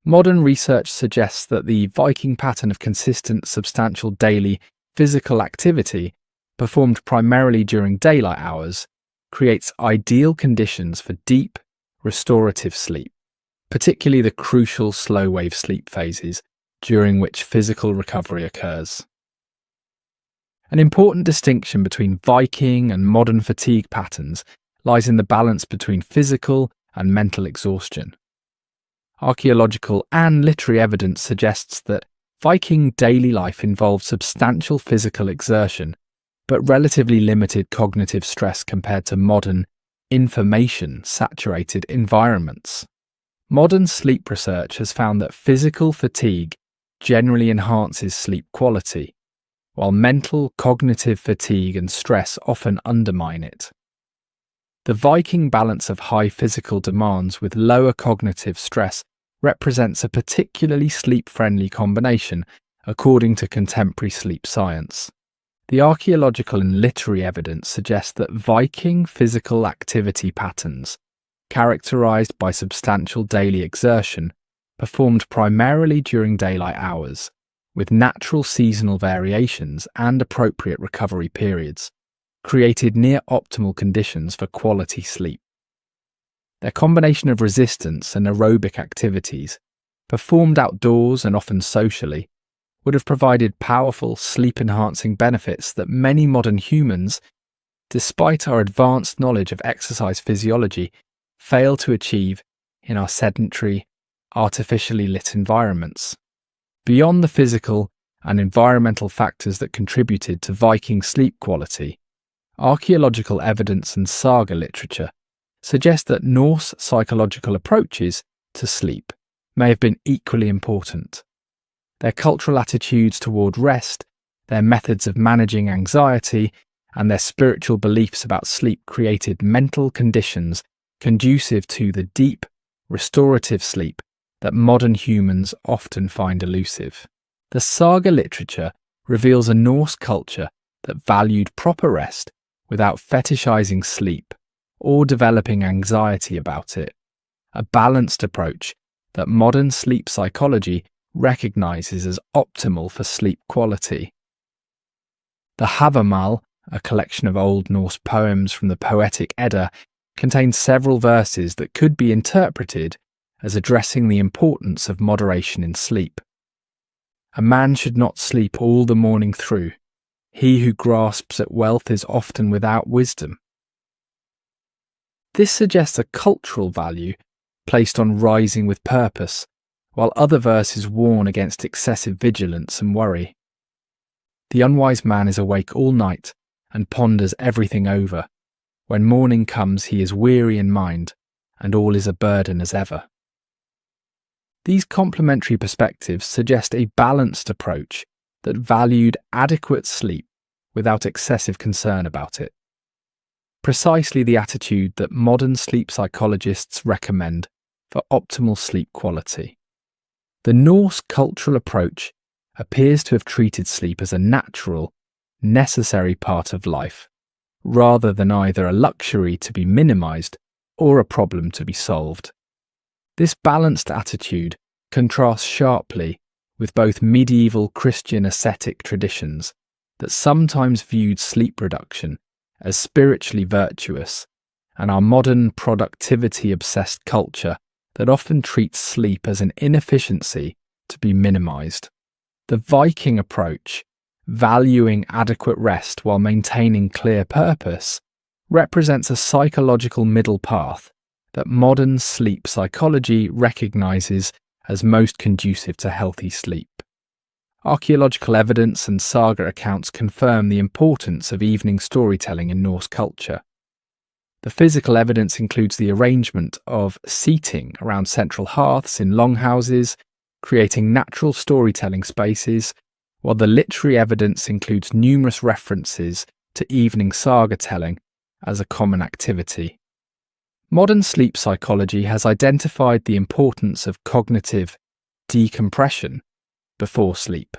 Modern research suggests that the Viking pattern of consistent, substantial daily physical activity, performed primarily during daylight hours, creates ideal conditions for deep, restorative sleep, particularly the crucial slow-wave sleep phases during which physical recovery occurs. An important distinction between Viking and modern fatigue patterns lies in the balance between physical and mental exhaustion. Archaeological and literary evidence suggests that Viking daily life involved substantial physical exertion, but relatively limited cognitive stress compared to modern, information-saturated environments. Modern sleep research has found that physical fatigue generally enhances sleep quality, while mental, cognitive fatigue and stress often undermine it. The Viking balance of high physical demands with lower cognitive stress represents a particularly sleep-friendly combination, according to contemporary sleep science. The archaeological and literary evidence suggests that Viking physical activity patterns, characterized by substantial daily exertion, performed primarily during daylight hours, with natural seasonal variations and appropriate recovery periods, created near-optimal conditions for quality sleep. Their combination of resistance and aerobic activities, performed outdoors and often socially, would have provided powerful sleep-enhancing benefits that many modern humans, despite our advanced knowledge of exercise physiology, fail to achieve in our sedentary, artificially lit environments. Beyond the physical and environmental factors that contributed to Viking sleep quality, archaeological evidence and saga literature suggest that Norse psychological approaches to sleep may have been equally important. Their cultural attitudes toward rest, their methods of managing anxiety, and their spiritual beliefs about sleep created mental conditions conducive to the deep, restorative sleep that modern humans often find elusive. The saga literature reveals a Norse culture that valued proper rest without fetishizing sleep or developing anxiety about it, a balanced approach that modern sleep psychology recognizes as optimal for sleep quality. The Havamal, a collection of Old Norse poems from the Poetic Edda, contains several verses that could be interpreted as addressing the importance of moderation in sleep. A man should not sleep all the morning through. He who grasps at wealth is often without wisdom. This suggests a cultural value placed on rising with purpose, while other verses warn against excessive vigilance and worry. The unwise man is awake all night and ponders everything over. When morning comes, he is weary in mind, and all is a burden as ever. These complementary perspectives suggest a balanced approach that valued adequate sleep without excessive concern about it. Precisely the attitude that modern sleep psychologists recommend for optimal sleep quality. The Norse cultural approach appears to have treated sleep as a natural, necessary part of life, rather than either a luxury to be minimized or a problem to be solved. This balanced attitude contrasts sharply with both medieval Christian ascetic traditions that sometimes viewed sleep reduction as spiritually virtuous, and our modern productivity-obsessed culture that often treats sleep as an inefficiency to be minimized. The Viking approach, valuing adequate rest while maintaining clear purpose, represents a psychological middle path that modern sleep psychology recognizes as most conducive to healthy sleep. Archaeological evidence and saga accounts confirm the importance of evening storytelling in Norse culture. The physical evidence includes the arrangement of seating around central hearths in longhouses, creating natural storytelling spaces, while the literary evidence includes numerous references to evening saga telling as a common activity. Modern sleep psychology has identified the importance of cognitive decompression before sleep,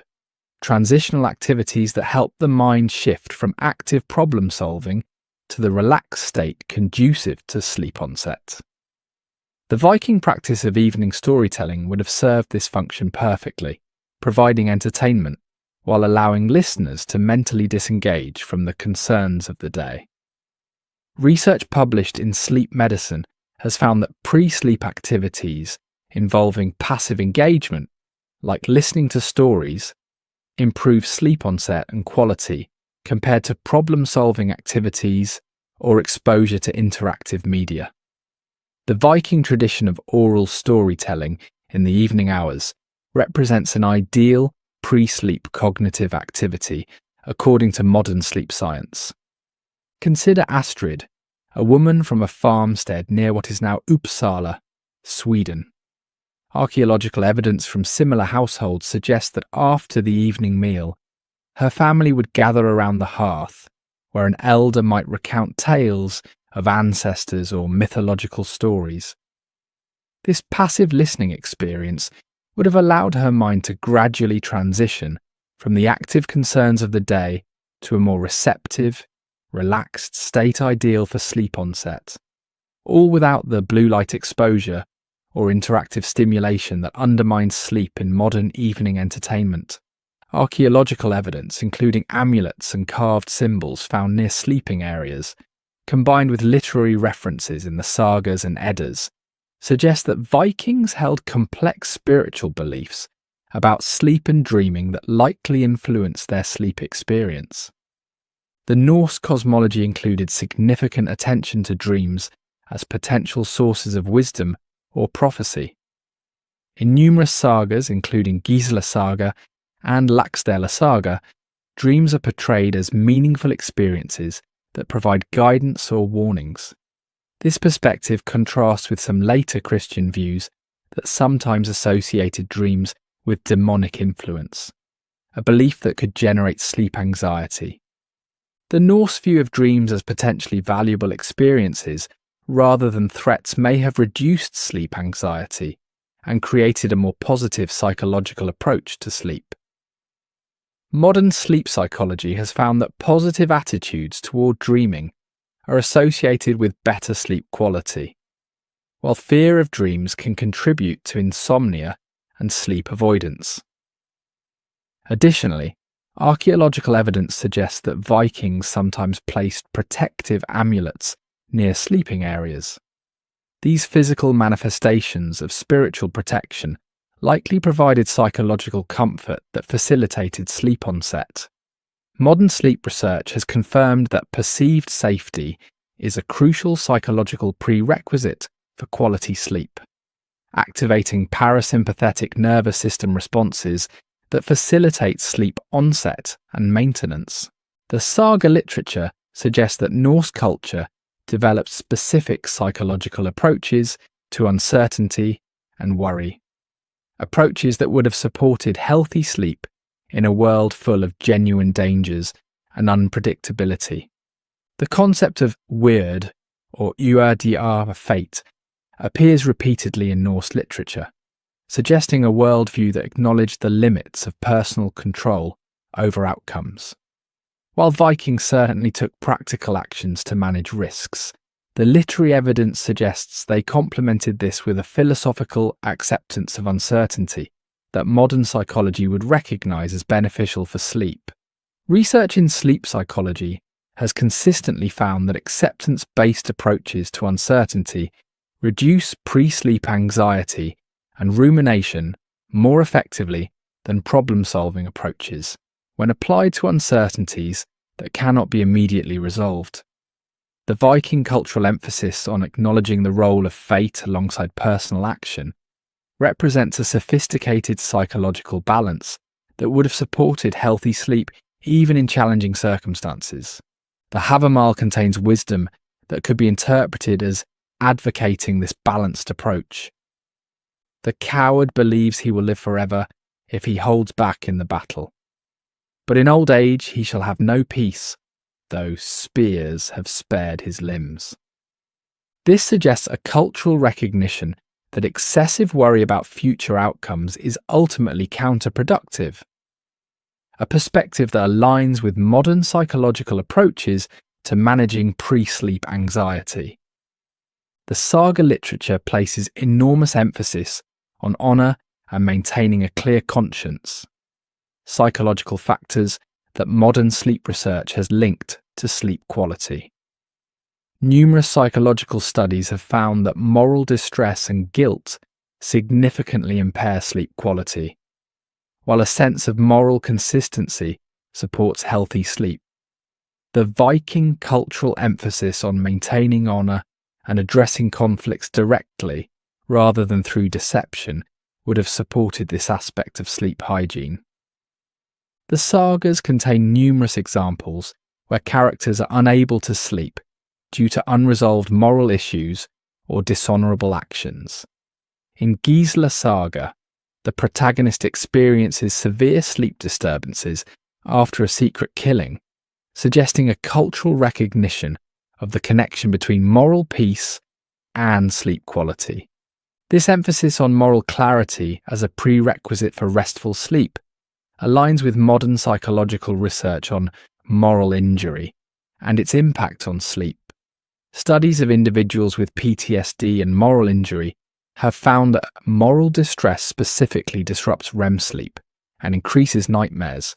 transitional activities that help the mind shift from active problem solving to the relaxed state conducive to sleep onset. The Viking practice of evening storytelling would have served this function perfectly, providing entertainment while allowing listeners to mentally disengage from the concerns of the day. Research published in Sleep Medicine has found that pre-sleep activities involving passive engagement, like listening to stories, improve sleep onset and quality compared to problem-solving activities or exposure to interactive media. The Viking tradition of oral storytelling in the evening hours represents an ideal pre-sleep cognitive activity according to modern sleep science. Consider Astrid, a woman from a farmstead near what is now Uppsala, Sweden. Archaeological evidence from similar households suggests that after the evening meal, her family would gather around the hearth, where an elder might recount tales of ancestors or mythological stories. This passive listening experience would have allowed her mind to gradually transition from the active concerns of the day to a more receptive, relaxed state ideal for sleep onset, all without the blue light exposure or interactive stimulation that undermines sleep in modern evening entertainment. Archaeological evidence, including amulets and carved symbols found near sleeping areas, combined with literary references in the sagas and Eddas, suggest that Vikings held complex spiritual beliefs about sleep and dreaming that likely influenced their sleep experience. The Norse cosmology included significant attention to dreams as potential sources of wisdom or prophecy. In numerous sagas, including Gisla Saga and Laxdæla Saga, dreams are portrayed as meaningful experiences that provide guidance or warnings. This perspective contrasts with some later Christian views that sometimes associated dreams with demonic influence, a belief that could generate sleep anxiety. The Norse view of dreams as potentially valuable experiences rather than threats may have reduced sleep anxiety and created a more positive psychological approach to sleep. Modern sleep psychology has found that positive attitudes toward dreaming are associated with better sleep quality, while fear of dreams can contribute to insomnia and sleep avoidance. Additionally, archaeological evidence suggests that Vikings sometimes placed protective amulets near sleeping areas. These physical manifestations of spiritual protection likely provided psychological comfort that facilitated sleep onset. Modern sleep research has confirmed that perceived safety is a crucial psychological prerequisite for quality sleep, activating parasympathetic nervous system responses that facilitate sleep onset and maintenance. The saga literature suggests that Norse culture developed specific psychological approaches to uncertainty and worry, approaches that would have supported healthy sleep in a world full of genuine dangers and unpredictability. The concept of weird, or uardiar fate, appears repeatedly in Norse literature, suggesting a worldview that acknowledged the limits of personal control over outcomes. While Vikings certainly took practical actions to manage risks, the literary evidence suggests they complemented this with a philosophical acceptance of uncertainty that modern psychology would recognize as beneficial for sleep. Research in sleep psychology has consistently found that acceptance-based approaches to uncertainty reduce pre-sleep anxiety and rumination more effectively than problem-solving approaches when applied to uncertainties that cannot be immediately resolved. The Viking cultural emphasis on acknowledging the role of fate alongside personal action represents a sophisticated psychological balance that would have supported healthy sleep even in challenging circumstances. The Havamal contains wisdom that could be interpreted as advocating this balanced approach. The coward believes he will live forever if he holds back in the battle. But in old age he shall have no peace, though spears have spared his limbs. This suggests a cultural recognition that excessive worry about future outcomes is ultimately counterproductive, a perspective that aligns with modern psychological approaches to managing pre-sleep anxiety. The saga literature places enormous emphasis on honour and maintaining a clear conscience, psychological factors that modern sleep research has linked to sleep quality. Numerous psychological studies have found that moral distress and guilt significantly impair sleep quality, while a sense of moral consistency supports healthy sleep. The Viking cultural emphasis on maintaining honour and addressing conflicts directly rather than through deception would have supported this aspect of sleep hygiene. The sagas contain numerous examples where characters are unable to sleep due to unresolved moral issues or dishonourable actions. In Gisla Saga, the protagonist experiences severe sleep disturbances after a secret killing, suggesting a cultural recognition of the connection between moral peace and sleep quality. This emphasis on moral clarity as a prerequisite for restful sleep aligns with modern psychological research on moral injury and its impact on sleep. Studies of individuals with PTSD and moral injury have found that moral distress specifically disrupts REM sleep and increases nightmares,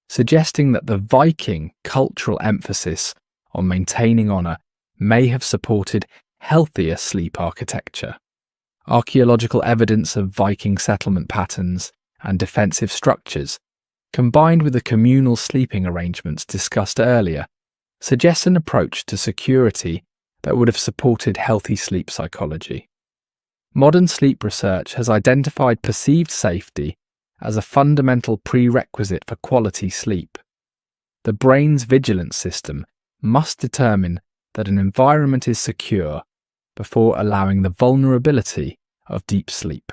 suggesting that the Viking cultural emphasis on maintaining honour may have supported healthier sleep architecture. Archaeological evidence of Viking settlement patterns and defensive structures, combined with the communal sleeping arrangements discussed earlier, suggests an approach to security that would have supported healthy sleep psychology. Modern sleep research has identified perceived safety as a fundamental prerequisite for quality sleep. The brain's vigilance system must determine that an environment is secure before allowing the vulnerability of deep sleep.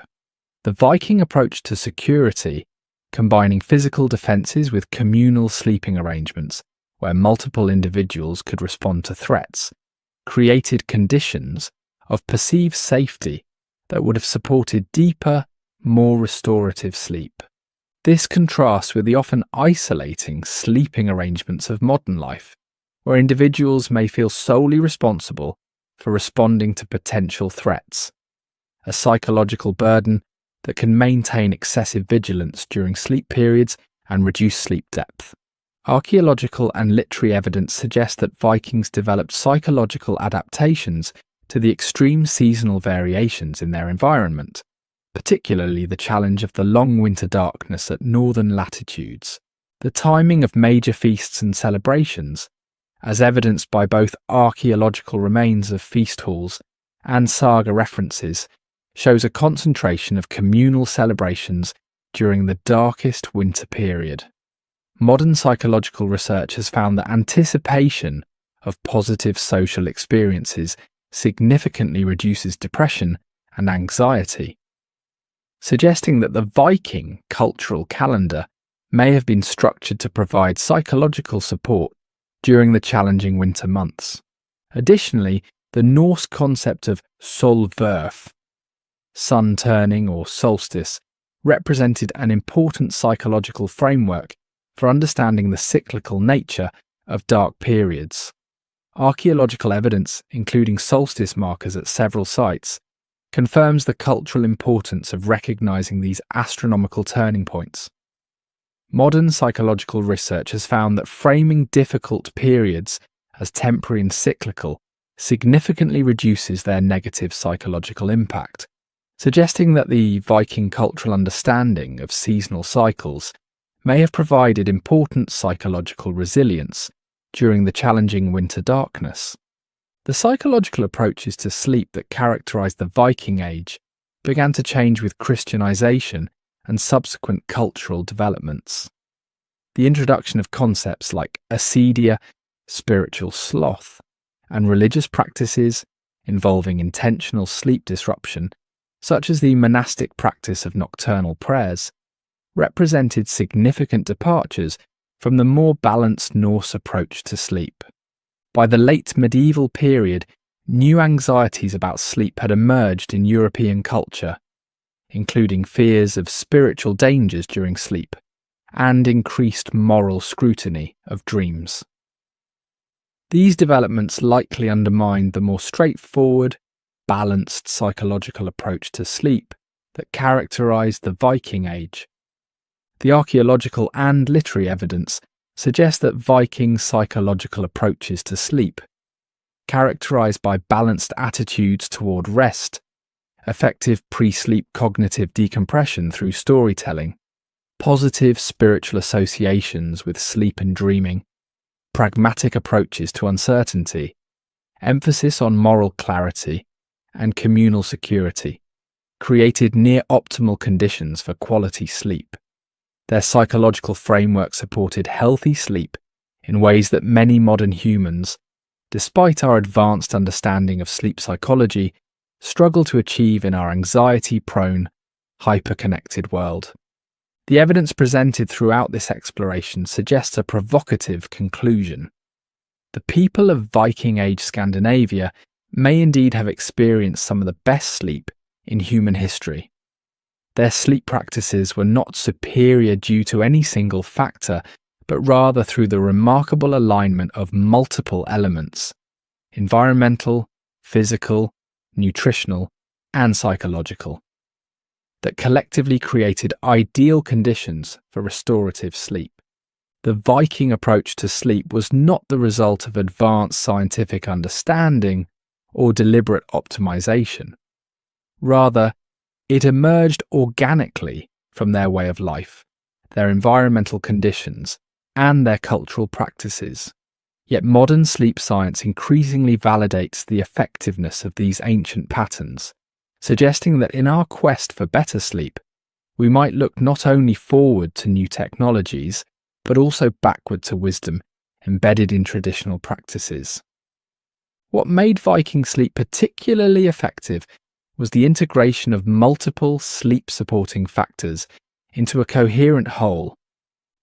The Viking approach to security, combining physical defences with communal sleeping arrangements where multiple individuals could respond to threats, created conditions of perceived safety that would have supported deeper, more restorative sleep. This contrasts with the often isolating sleeping arrangements of modern life, where individuals may feel solely responsible for responding to potential threats, a psychological burden that can maintain excessive vigilance during sleep periods and reduce sleep depth. Archaeological and literary evidence suggests that Vikings developed psychological adaptations to the extreme seasonal variations in their environment, particularly the challenge of the long winter darkness at northern latitudes. The timing of major feasts and celebrations, as evidenced by both archaeological remains of feast halls and saga references, shows a concentration of communal celebrations during the darkest winter period. Modern psychological research has found that anticipation of positive social experiences significantly reduces depression and anxiety, suggesting that the Viking cultural calendar may have been structured to provide psychological support during the challenging winter months. Additionally, the Norse concept of solvörf, sun turning or solstice, represented an important psychological framework for understanding the cyclical nature of dark periods. Archaeological evidence, including solstice markers at several sites, confirms the cultural importance of recognizing these astronomical turning points. Modern psychological research has found that framing difficult periods as temporary and cyclical significantly reduces their negative psychological impact, suggesting that the Viking cultural understanding of seasonal cycles may have provided important psychological resilience during the challenging winter darkness. The psychological approaches to sleep that characterized the Viking Age began to change with Christianization and subsequent cultural developments. The introduction of concepts like acedia, spiritual sloth, and religious practices involving intentional sleep disruption, such as the monastic practice of nocturnal prayers, represented significant departures from the more balanced Norse approach to sleep. By the late medieval period, new anxieties about sleep had emerged in European culture, including fears of spiritual dangers during sleep and increased moral scrutiny of dreams. These developments likely undermined the more straightforward, balanced psychological approach to sleep that characterized the Viking Age. The archaeological and literary evidence suggests that Viking psychological approaches to sleep, characterized by balanced attitudes toward rest, effective pre-sleep cognitive decompression through storytelling, positive spiritual associations with sleep and dreaming, pragmatic approaches to uncertainty, emphasis on moral clarity, and communal security, created near-optimal conditions for quality sleep. Their psychological framework supported healthy sleep in ways that many modern humans, despite our advanced understanding of sleep psychology, struggle to achieve in our anxiety-prone, hyper-connected world. The evidence presented throughout this exploration suggests a provocative conclusion. The people of Viking Age Scandinavia may indeed have experienced some of the best sleep in human history. Their sleep practices were not superior due to any single factor, but rather through the remarkable alignment of multiple elements: environmental, physical, nutritional, and psychological, that collectively created ideal conditions for restorative sleep. The Viking approach to sleep was not the result of advanced scientific understanding or deliberate optimization. Rather, it emerged organically from their way of life, their environmental conditions, and their cultural practices. Yet modern sleep science increasingly validates the effectiveness of these ancient patterns, suggesting that in our quest for better sleep, we might look not only forward to new technologies, but also backward to wisdom embedded in traditional practices. What made Viking sleep particularly effective was the integration of multiple sleep-supporting factors into a coherent whole.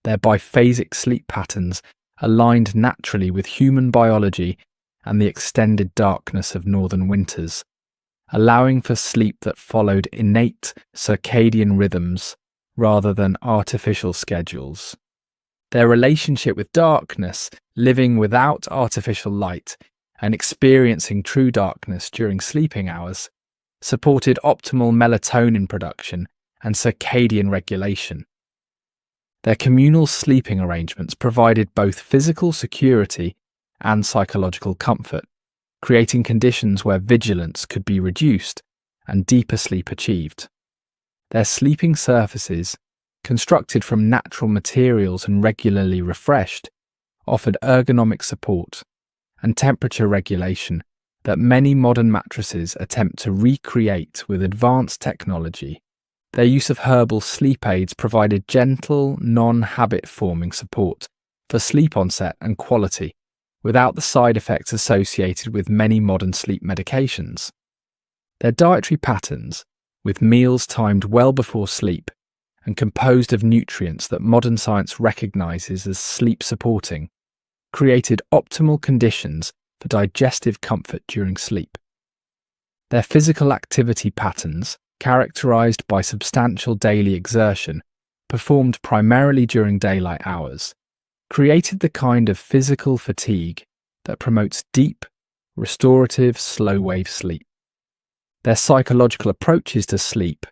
Their biphasic sleep patterns aligned naturally with human biology and the extended darkness of northern winters, allowing for sleep that followed innate circadian rhythms rather than artificial schedules. Their relationship with darkness, living without artificial light and experiencing true darkness during sleeping hours, supported optimal melatonin production and circadian regulation. Their communal sleeping arrangements provided both physical security and psychological comfort, creating conditions where vigilance could be reduced and deeper sleep achieved. Their sleeping surfaces, constructed from natural materials and regularly refreshed, offered ergonomic support and temperature regulation that many modern mattresses attempt to recreate with advanced technology. Their use of herbal sleep aids provided gentle, non-habit-forming support for sleep onset and quality, without the side effects associated with many modern sleep medications. Their dietary patterns, with meals timed well before sleep and composed of nutrients that modern science recognizes as sleep-supporting, created optimal conditions for digestive comfort during sleep. Their physical activity patterns, characterized by substantial daily exertion, performed primarily during daylight hours, created the kind of physical fatigue that promotes deep, restorative, slow-wave sleep. Their psychological approaches to sleep,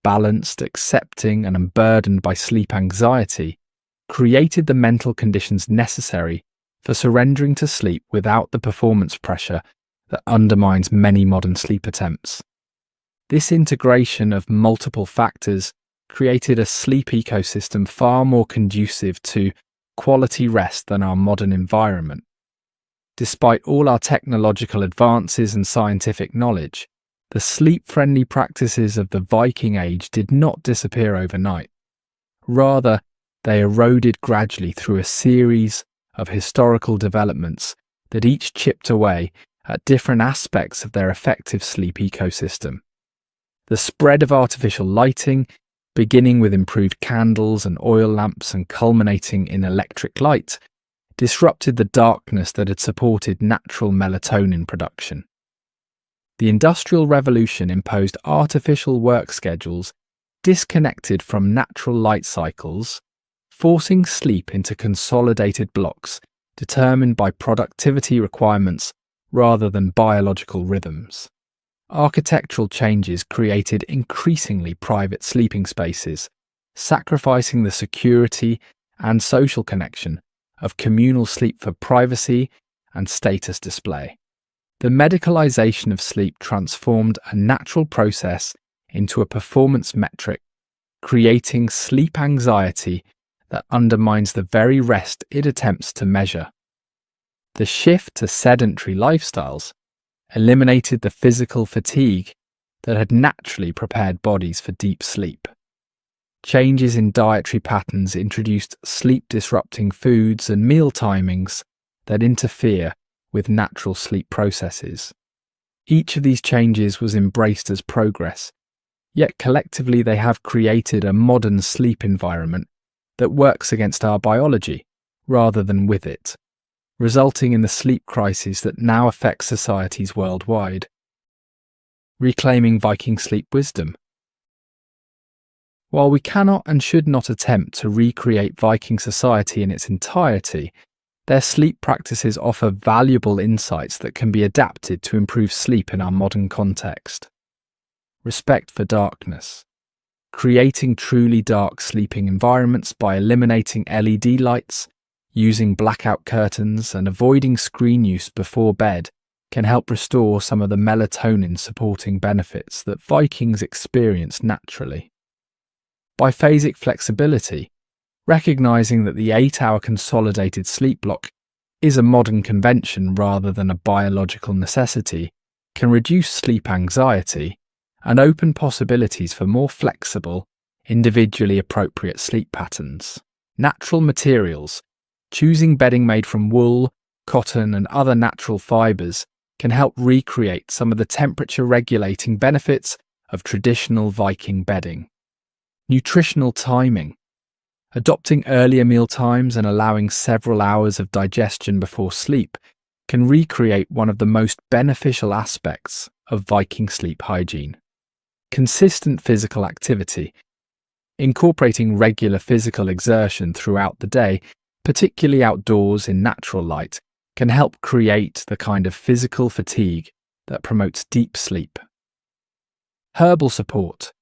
balanced, accepting, and unburdened by sleep anxiety, created the mental conditions necessary for surrendering to sleep without the performance pressure that undermines many modern sleep attempts. This integration of multiple factors created a sleep ecosystem far more conducive to quality rest than our modern environment. Despite all our technological advances and scientific knowledge, the sleep-friendly practices of the Viking Age did not disappear overnight. Rather, they eroded gradually through a series of historical developments that each chipped away at different aspects of their effective sleep ecosystem. The spread of artificial lighting, beginning with improved candles and oil lamps and culminating in electric light, disrupted the darkness that had supported natural melatonin production. The Industrial Revolution imposed artificial work schedules disconnected from natural light cycles, forcing sleep into consolidated blocks determined by productivity requirements rather than biological rhythms. Architectural changes created increasingly private sleeping spaces, sacrificing the security and social connection of communal sleep for privacy and status display. The medicalization of sleep transformed a natural process into a performance metric, creating sleep anxiety that undermines the very rest it attempts to measure. The shift to sedentary lifestyles eliminated the physical fatigue that had naturally prepared bodies for deep sleep. Changes in dietary patterns introduced sleep-disrupting foods and meal timings that interfere with natural sleep processes. Each of these changes was embraced as progress, yet collectively they have created a modern sleep environment that works against our biology rather than with it, resulting in the sleep crisis that now affects societies worldwide. Reclaiming Viking sleep wisdom. While we cannot and should not attempt to recreate Viking society in its entirety, their sleep practices offer valuable insights that can be adapted to improve sleep in our modern context. Respect for darkness. Creating truly dark sleeping environments by eliminating LED lights, using blackout curtains, and avoiding screen use before bed can help restore some of the melatonin-supporting benefits that Vikings experienced naturally. Biphasic flexibility. Recognizing that the 8-hour consolidated sleep block is a modern convention rather than a biological necessity, can reduce sleep anxiety and open possibilities for more flexible, individually appropriate sleep patterns. Natural materials. Choosing bedding made from wool, cotton, and other natural fibers can help recreate some of the temperature-regulating benefits of traditional Viking bedding. Nutritional timing. Adopting earlier meal times and allowing several hours of digestion before sleep can recreate one of the most beneficial aspects of Viking sleep hygiene. Consistent physical activity. Incorporating regular physical exertion throughout the day, particularly outdoors in natural light, can help create the kind of physical fatigue that promotes deep sleep. Herbal support.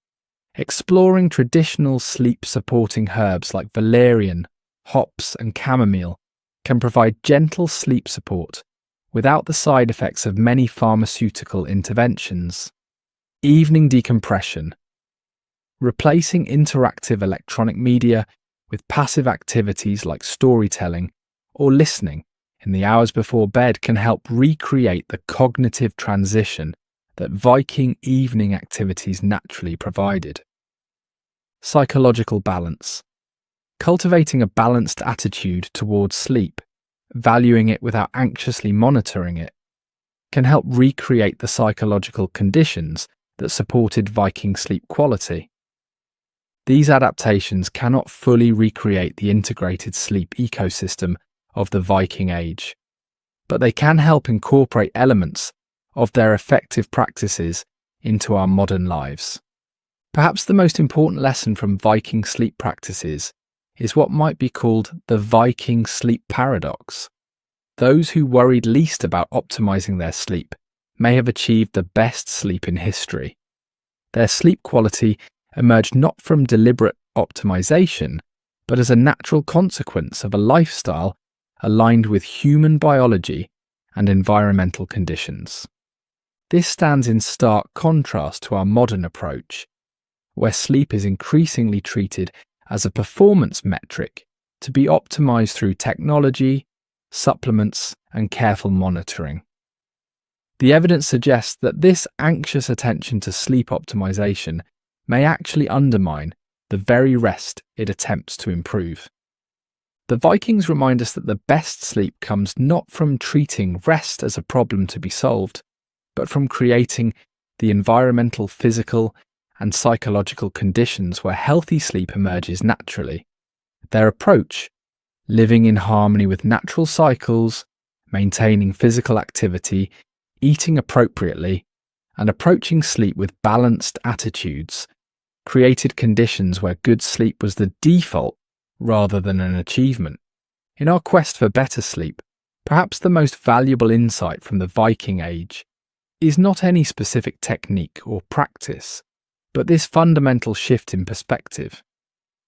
Exploring traditional sleep-supporting herbs like valerian, hops, and chamomile can provide gentle sleep support without the side effects of many pharmaceutical interventions. Evening decompression. Replacing interactive electronic media with passive activities like storytelling or listening in the hours before bed can help recreate the cognitive transition that Viking evening activities naturally provided. Psychological balance. Cultivating a balanced attitude towards sleep, valuing it without anxiously monitoring it, can help recreate the psychological conditions that supported Viking sleep quality. These adaptations cannot fully recreate the integrated sleep ecosystem of the Viking Age, but they can help incorporate elements of their effective practices into our modern lives. Perhaps the most important lesson from Viking sleep practices is what might be called the Viking sleep paradox. Those who worried least about optimizing their sleep may have achieved the best sleep in history. Their sleep quality emerged not from deliberate optimization, but as a natural consequence of a lifestyle aligned with human biology and environmental conditions. This stands in stark contrast to our modern approach, where sleep is increasingly treated as a performance metric to be optimized through technology, supplements, and careful monitoring. The evidence suggests that this anxious attention to sleep optimization may actually undermine the very rest it attempts to improve. The Vikings remind us that the best sleep comes not from treating rest as a problem to be solved, but from creating the environmental, physical, and psychological conditions where healthy sleep emerges naturally. Their approach, living in harmony with natural cycles, maintaining physical activity, eating appropriately, and approaching sleep with balanced attitudes, created conditions where good sleep was the default rather than an achievement. In our quest for better sleep, perhaps the most valuable insight from the Viking Age is not any specific technique or practice, but this fundamental shift in perspective.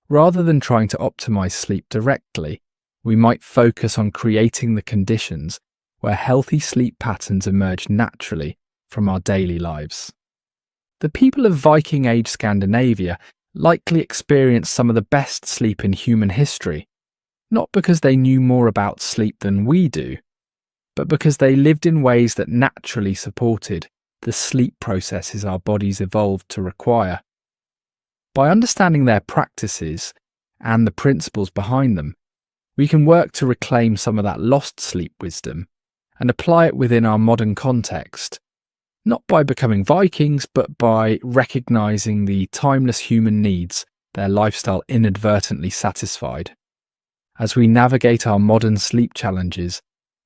Rather than trying to optimize sleep directly, we might focus on creating the conditions where healthy sleep patterns emerge naturally from our daily lives. The people of Viking Age Scandinavia likely experienced some of the best sleep in human history, not because they knew more about sleep than we do, but because they lived in ways that naturally supported the sleep processes our bodies evolved to require. By understanding their practices and the principles behind them, we can work to reclaim some of that lost sleep wisdom and apply it within our modern context, not by becoming Vikings, but by recognizing the timeless human needs their lifestyle inadvertently satisfied. As we navigate our modern sleep challenges,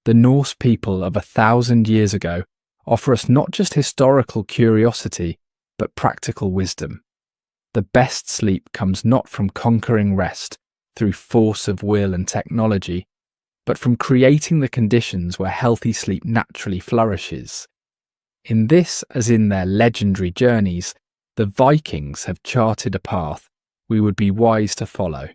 the Norse people of 1,000 years ago offer us not just historical curiosity, but practical wisdom. The best sleep comes not from conquering rest through force of will and technology, but from creating the conditions where healthy sleep naturally flourishes. In this, as in their legendary journeys, the Vikings have charted a path we would be wise to follow.